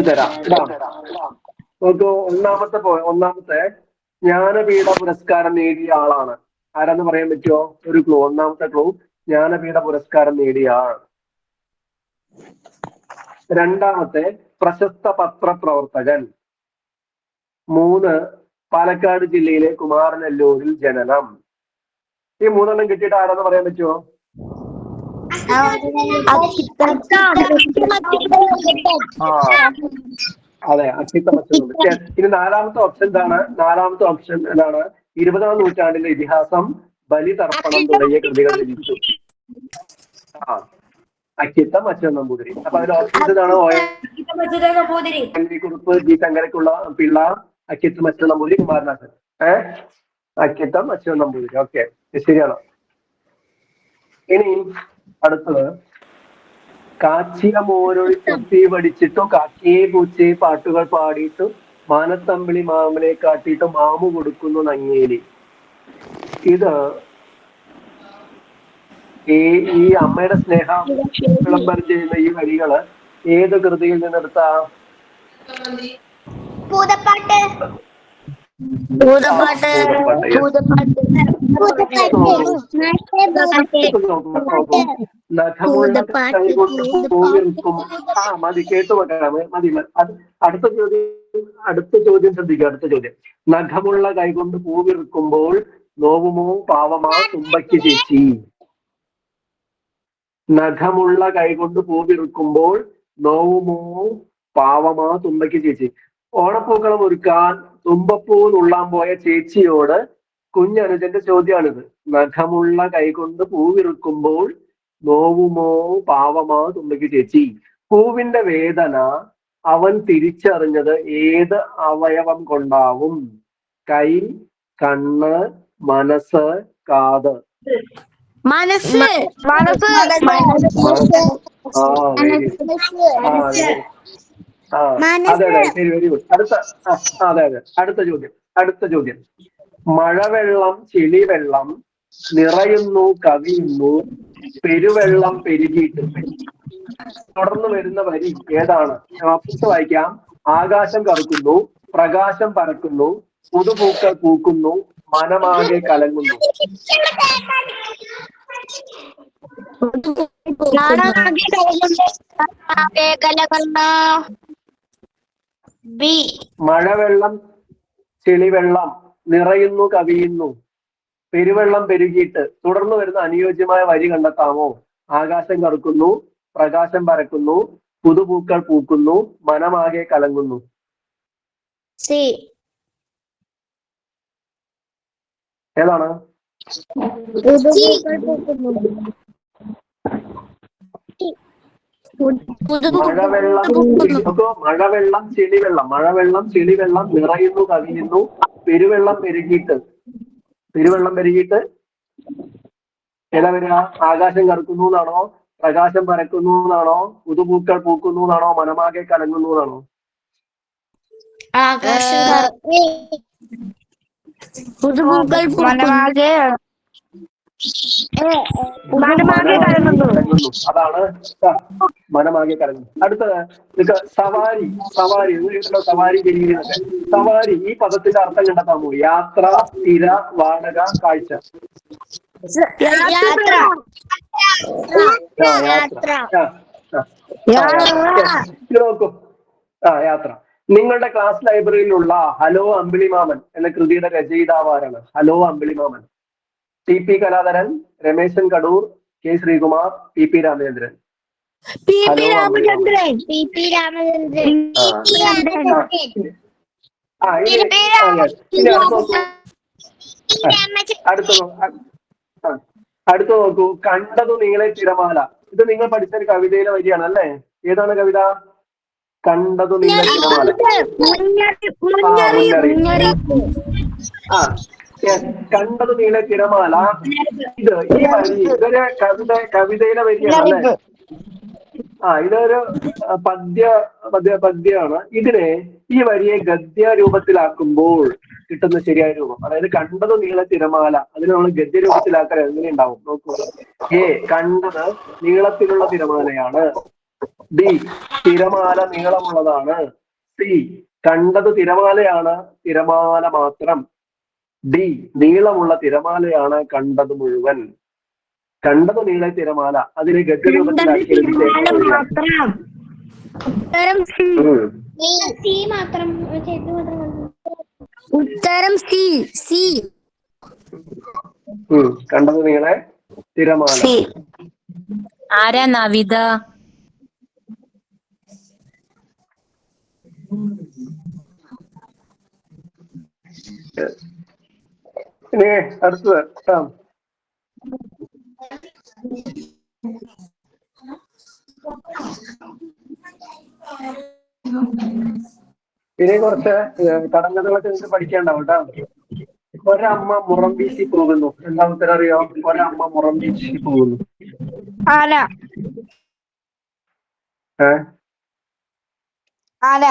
തരാം. നോക്കൂ, ഒന്നാമത്തെ ജ്ഞാനപീഠ പുരസ്കാരം നേടിയ ആളാണ്. ആരാന്ന് പറയാൻ പറ്റുമോ? ഒരു ക്ലൂ, ഒന്നാമത്തെ ക്ലൂ, ജ്ഞാനപീഠ പുരസ്കാരം നേടിയ ആൾ. രണ്ടാമത്തെ, പ്രശസ്ത പത്രപ്രവർത്തകൻ. 3, പാലക്കാട് ജില്ലയിലെ കുമാരനെല്ലൂരിൽ ജനനം. ഈ 3 കിട്ടിയിട്ട് ആരാന്ന് പറയാൻ പറ്റുമോ? അതെ, അക്കിത്തം അച്യുതൻ. ഇനി നാലാമത്തെ ഓപ്ഷൻ എന്താണ്? 20-ാം നൂറ്റാണ്ടിലെ ഇതിഹാസം, ബലിതർപ്പണം തുടങ്ങിയ കൃതികൾ രചിച്ചു. അക്കിത്തം അച്യുതൻ നമ്പൂതിരി. അപ്പൊ അതിൽ ഓപ്ഷൻസ് ഇതാണ്: കുറുപ്പ്, ജി ശങ്കരക്കുള്ള പിള്ള, അക്കിത്തം അച്യുതൻ നമ്പൂതിരി, കുമാരനാശൻ. അക്കിത്തം അച്യുതൻ നമ്പൂതിരി. ഓക്കെ, ശരിയാണോ? ഇനി അടുത്തത്, കാച്ചിയ മോരൊഴി തൊട്ടി പഠിച്ചിട്ടു, കാക്കിയെ പൂച്ചയെ പാട്ടുകൾ പാടിയിട്ടു, മാനത്തമ്പിളി മാമനെ കാട്ടിയിട്ട് മാമു കൊടുക്കുന്നു നങ്ങേലി. ഇത് ഈ അമ്മയുടെ സ്നേഹം വിളംബരം ചെയ്യുന്ന ഈ വരികള് ഏത് കൃതിയിൽ നിന്നെടുത്ത? മതി, കേട്ടു വെക്കാം. മതി. അടുത്ത ചോദ്യം ശ്രദ്ധിക്കുക. അടുത്ത ചോദ്യം. നഖമുള്ള കൈകൊണ്ട് പൂവിറുക്കുമ്പോൾ നോവുമോ പാവമാ തുമ്പയ്ക്ക് ചേച്ചി. നഖമുള്ള കൈകൊണ്ട് പൂവിറുക്കുമ്പോൾ നോവുമോ പാവമാ തുമ്പയ്ക്ക് ചേച്ചി. ഓണപ്പൂക്കളം ഒരുക്കാൻ തുമ്പപ്പൂ നുള്ളാൻ പോയ ചേച്ചിയോട് കുഞ്ഞനുജന്റെ ചോദ്യമാണിത്. നഖമുള്ള കൈകൊണ്ട് പൂവിറുക്കുമ്പോൾ നോവുമോ പാവമാ തുമ്പയ്ക്ക് ചേച്ചി. പൂവിന്റെ വേദന അവൻ തിരിച്ചറിഞ്ഞത് ഏത് അവയവം കൊണ്ടാവും? കൈ, കണ്ണ്, മനസ്സ്, കാത്. മനസ്സ്. അതെ, ശരി, വെരി ഗുഡ്. അടുത്ത ചോദ്യം. മഴവെള്ളം ചെളിവെള്ളം നിറയുന്നു കവിയുന്നു പെരുവെള്ളം പെരുകിയിട്ട്. തുടർന്ന് വരുന്ന വരി ഏതാണ്? ഓപ്ഷൻസ് വായിക്കാം. ആകാശം കറുക്കുന്നു, പ്രകാശം പരക്കുന്നു, പുതുപൂക്കൾ പൂക്കുന്നു, മനമാകെ കലങ്ങുന്നു. മഴവെള്ളം ചെളിവെള്ളം നിറയുന്നു കവിയുന്നു. പെരുവെള്ളം പെരുകിയിട്ട് തുടർന്ന് വരുന്ന അനുയോജ്യമായ വരി കണ്ടെത്താമോ? ആകാശം കറുക്കുന്നു, പ്രകാശം പരക്കുന്നു, പുതുപൂക്കൾ പൂക്കുന്നു, മനമാകെ കലങ്ങുന്നു. സി. ഏതാണ്? മഴവെള്ളം നോക്കൂ, മഴവെള്ളം ചെളിവെള്ളം, മഴവെള്ളം ചെളിവെള്ളം നിറയുന്നു കവിയുന്നു, പെരുവെള്ളം പെരുകിയിട്ട്, പെരുവെള്ളം പെരുകിയിട്ട് ഏതാ വരിക? ആകാശം കറുക്കുന്നു എന്നാണോ, പ്രകാശം പരക്കുന്നു എന്നാണോ, പുതുപൂക്കൾ പൂക്കുന്നു എന്നാണോ, മനമാകെ കലങ്ങുന്നു എന്നാണോ? പുതുപൂക്കൾ മനമാകെ കലങ്ങുന്നു. അതാണ് മനമാകെ കലങ്ങുന്നു. അടുത്തത് സവാരി. സവാരി കേട്ടോ, സവാരി ഗിരിന്നൊക്കെ. സവാരി ഈ പദത്തിന്റെ അർത്ഥം കണ്ടെത്താമോ? യാത്ര, സ്ഥിര, വാടക, കാഴ്ച. യാത്ര. നോക്കൂ, യാത്ര. നിങ്ങളുടെ ക്ലാസ് ലൈബ്രറിയിലുള്ള ഹലോ അമ്പിളിമാമൻ എന്ന കൃതിയുടെ രചയിതാവ് ആരാണ്? Hello Ambilimaman. T P Kaladharan, Rameshan Kadoor, K Sreekumar, P P Ramachandran. അടുത്ത നോക്കൂ, കണ്ടതു നീളെ തിരമാല. ഇത് നിങ്ങൾ പഠിച്ച ഒരു കവിതയിലെ വരിയാണ് അല്ലേ? ഏതാണ് കവിത? കണ്ടതു നീളെ തിരമാല. കണ്ടതു നീളെ തിരമാല. ഇത് ഈ വരി ഇതൊരു കവിതയിലെ വരിയാണ് അല്ലേ? ഇതൊരു പദ്യമാണ്. ഇതിനെ ഈ വരിയെ ഗദ്യ രൂപത്തിലാക്കുമ്പോൾ കിട്ടുന്ന ശരിയായ രൂപം, അതായത് കണ്ടത് നീള തിരമാല, അതിനെ നമ്മൾ ഗദ്യ രൂപത്തിലാക്കാൻ എങ്ങനെ ഉണ്ടാവും നോക്കൂ. എ, കണ്ടത് നീളത്തിലുള്ള തിരമാലയാണ്. ബി, തിരമാല നീളമുള്ളതാണ്. സി, കണ്ടത് തിരമാലയാണ്, തിരമാല മാത്രം. ഡി, നീളമുള്ള തിരമാലയാണ്, കണ്ടത് മുഴുവൻ. കണ്ടത് നീള തിരമാല, അതിനെ ഗദ്യ രൂപത്തിലാക്കി ഉത്തരം സി. സി. കണ്ടത് നീളെ തിരമാല. ആരാ നവിത? ഇനി അടുത്തത് ഇനി കുറച്ച് കടങ്കഥകളൊക്കെ നിങ്ങൾക്ക് പഠിക്കാണ്ടാവും കേട്ടോ. ഒരമ്മ മുറം വീശി പോകുന്നു. എന്താ ഉത്തരം അറിയോ? ഒരമ്മ മുറം വീശി പോകുന്നു. ആല. ആല.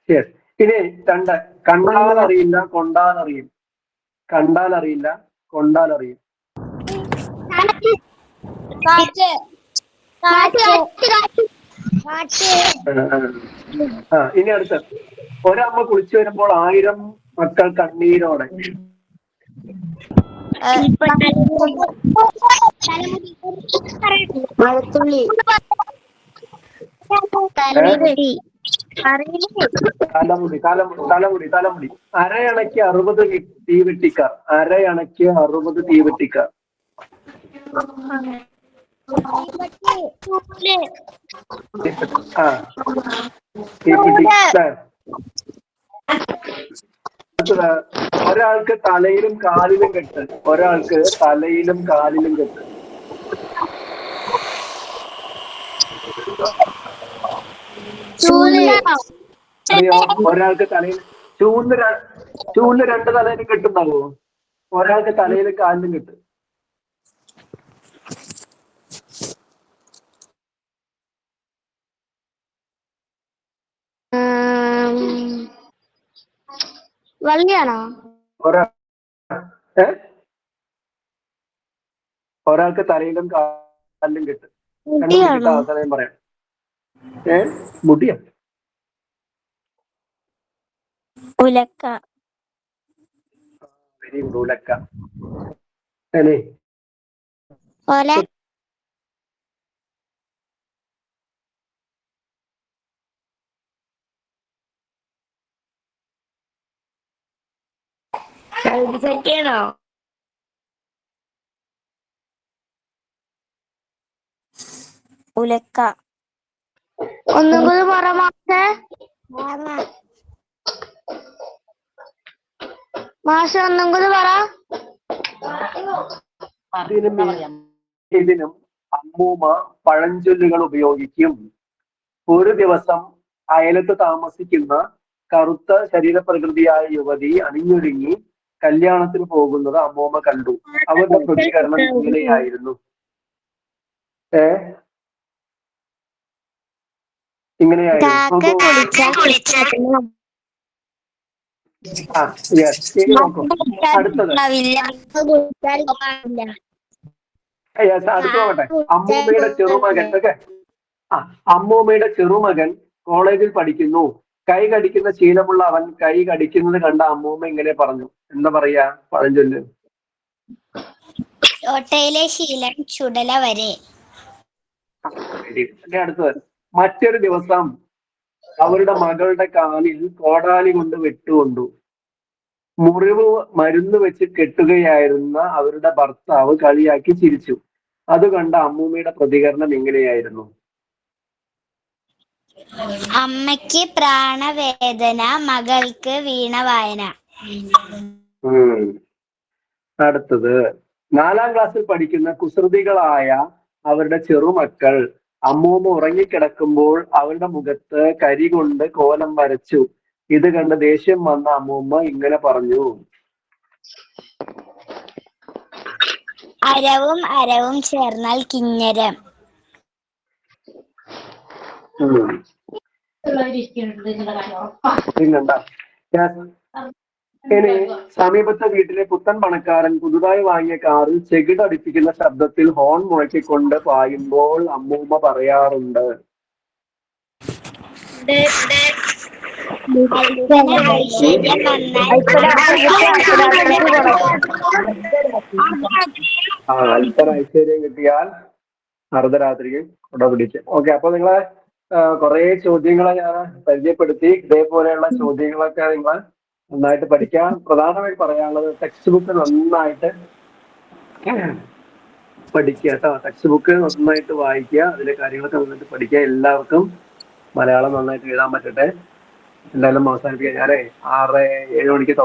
ശരി. ഇനി രണ്ട്, കണ്ടാൽ അറിയില്ല കൊണ്ടാൽ അറിയും. കണ്ടാൽ അറിയില്ല കൊണ്ടാൽ അറിയും. ഇനി അടുത്ത, ഒരമ്മ കുളിച്ചു വരുമ്പോൾ 1000 മക്കൾ കണ്ണീരോടെ. മഴത്തുള്ളി. തലമുടി. തലമുടി. അരയണയ്ക്ക് 60 തീവെട്ടിക്കാർ. അരയണയ്ക്ക് 60 തീവെട്ടിക്കാർ. ഒരാൾക്ക് തലയിലും കാലിലും കെട്ട്. ഒരാൾക്ക് തലയിലും കാലിലും കെട്ട്. അറിയോ? ഒരാൾക്ക് തലയിൽ ചൂന്ന് 2 തലയിലും കെട്ടുണ്ടാവോ? ഒരാൾക്ക് തലയിലും കാലിലും കെട്ട്. വള്ളിയാണോ? ഒരാൾക്ക് തലയിലും കാലിലും കെട്ട്. അവസാനം പറയാം. മുടിയ. ഉലക്ക. Very good. ഉലക്ക അല്ലേ? സെറ്റാണോ? ഉലക്ക. ഒന്നും കൂടി പറ മാഷേ. മാഷ് ഒന്നും കൂടി പറ. ഇതിനും അമ്മൂമ്മ പഴഞ്ചൊല്ലുകൾ ഉപയോഗിക്കും. ഒരു ദിവസം അയലത്ത് താമസിക്കുന്ന കറുത്ത ശരീരപ്രകൃതിയായ യുവതി അണിഞ്ഞൊരുങ്ങി കല്യാണത്തിന് പോകുന്നത് അമ്മൂമ്മ കണ്ടു. അവരുടെ പ്രതികരണം ഇങ്ങനെയായിരുന്നു. ഇങ്ങനെയായിരുന്നു. ഇനി നോക്കൂ അടുത്തത്. അടുത്ത് നോക്കട്ടെ. അമ്മൂമ്മയുടെ ചെറുമകൻ അമ്മൂമ്മയുടെ ചെറുമകൻ കോളേജിൽ പഠിക്കുന്നു. കൈ കടിക്കുന്ന ശീലമുള്ള അവൻ കൈ കടിക്കുന്നത് കണ്ട അമ്മൂമ്മ ഇങ്ങനെ പറഞ്ഞു. എന്താ പറയാ പഴഞ്ചൊല്ല്? ചോട്ടയിലെ ശീലം ചുടല വരെ. അടുത്തത്. മറ്റൊരു ദിവസം അവരുടെ മകളുടെ കാലിൽ കോടാലി കൊണ്ട് വെട്ടുകൊണ്ടു. മുറിവ് മരുന്ന് വെച്ച് കെട്ടുകയായിരുന്ന അവരുടെ ഭർത്താവ് കളിയാക്കി ചിരിച്ചു. അത് കണ്ട അമ്മൂമ്മയുടെ പ്രതികരണം എങ്ങനെയായിരുന്നു? അമ്മയ്ക്ക് പ്രാണവേദന, മകൾക്ക് വീണവായന. അടുത്തത്. 4ാം ക്ലാസ്സിൽ പഠിക്കുന്ന കുസൃതികളായ അവരുടെ ചെറുമക്കൾ അമ്മൂമ്മ ഉറങ്ങിക്കിടക്കുമ്പോൾ അവരുടെ മുഖത്ത് കരി കൊണ്ട് കോലം വരച്ചു. ഇത് കണ്ട് ദേഷ്യം വന്ന അമ്മൂമ്മ ഇങ്ങനെ പറഞ്ഞു. അരവും അരവും ചേർന്നാൽ കിന്നരം. ഇനി സമീപത്തെ വീട്ടിലെ പുത്തൻ പണക്കാരൻ പുതുതായി വാങ്ങിയ കാറിൽ ചെകിടടിപ്പിക്കുന്ന ശബ്ദത്തിൽ ഹോൺ മുഴക്കിക്കൊണ്ട് പായുമ്പോൾ അമ്മൂമ്മ പറയാറുണ്ട്. അല്പന ഐശ്വര്യം കിട്ടിയാൽ അർദ്ധരാത്രിയിൽ കുട പിടിക്കും. ഓക്കെ, അപ്പൊ നിങ്ങളെ കുറെ ചോദ്യങ്ങളെ ഞാൻ പരിചയപ്പെടുത്തി. ഇതേപോലെയുള്ള ചോദ്യങ്ങളൊക്കെ നിങ്ങൾ നന്നായിട്ട് പഠിക്കാൻ. പ്രധാനമായിട്ട് പറയാനുള്ളത് ടെക്സ്റ്റ് ബുക്ക് നന്നായിട്ട് പഠിക്കുക കേട്ടോ. ടെക്സ്റ്റ് ബുക്ക് നന്നായിട്ട് വായിക്കുക, അതിലെ കാര്യങ്ങളൊക്കെ നന്നായിട്ട് പഠിക്കുക. എല്ലാവർക്കും മലയാളം നന്നായിട്ട് എഴുതാൻ പറ്റട്ടെ. എന്തായാലും അവസാനിപ്പിക്കാം. ഞാനേ 6-7 മണിക്ക്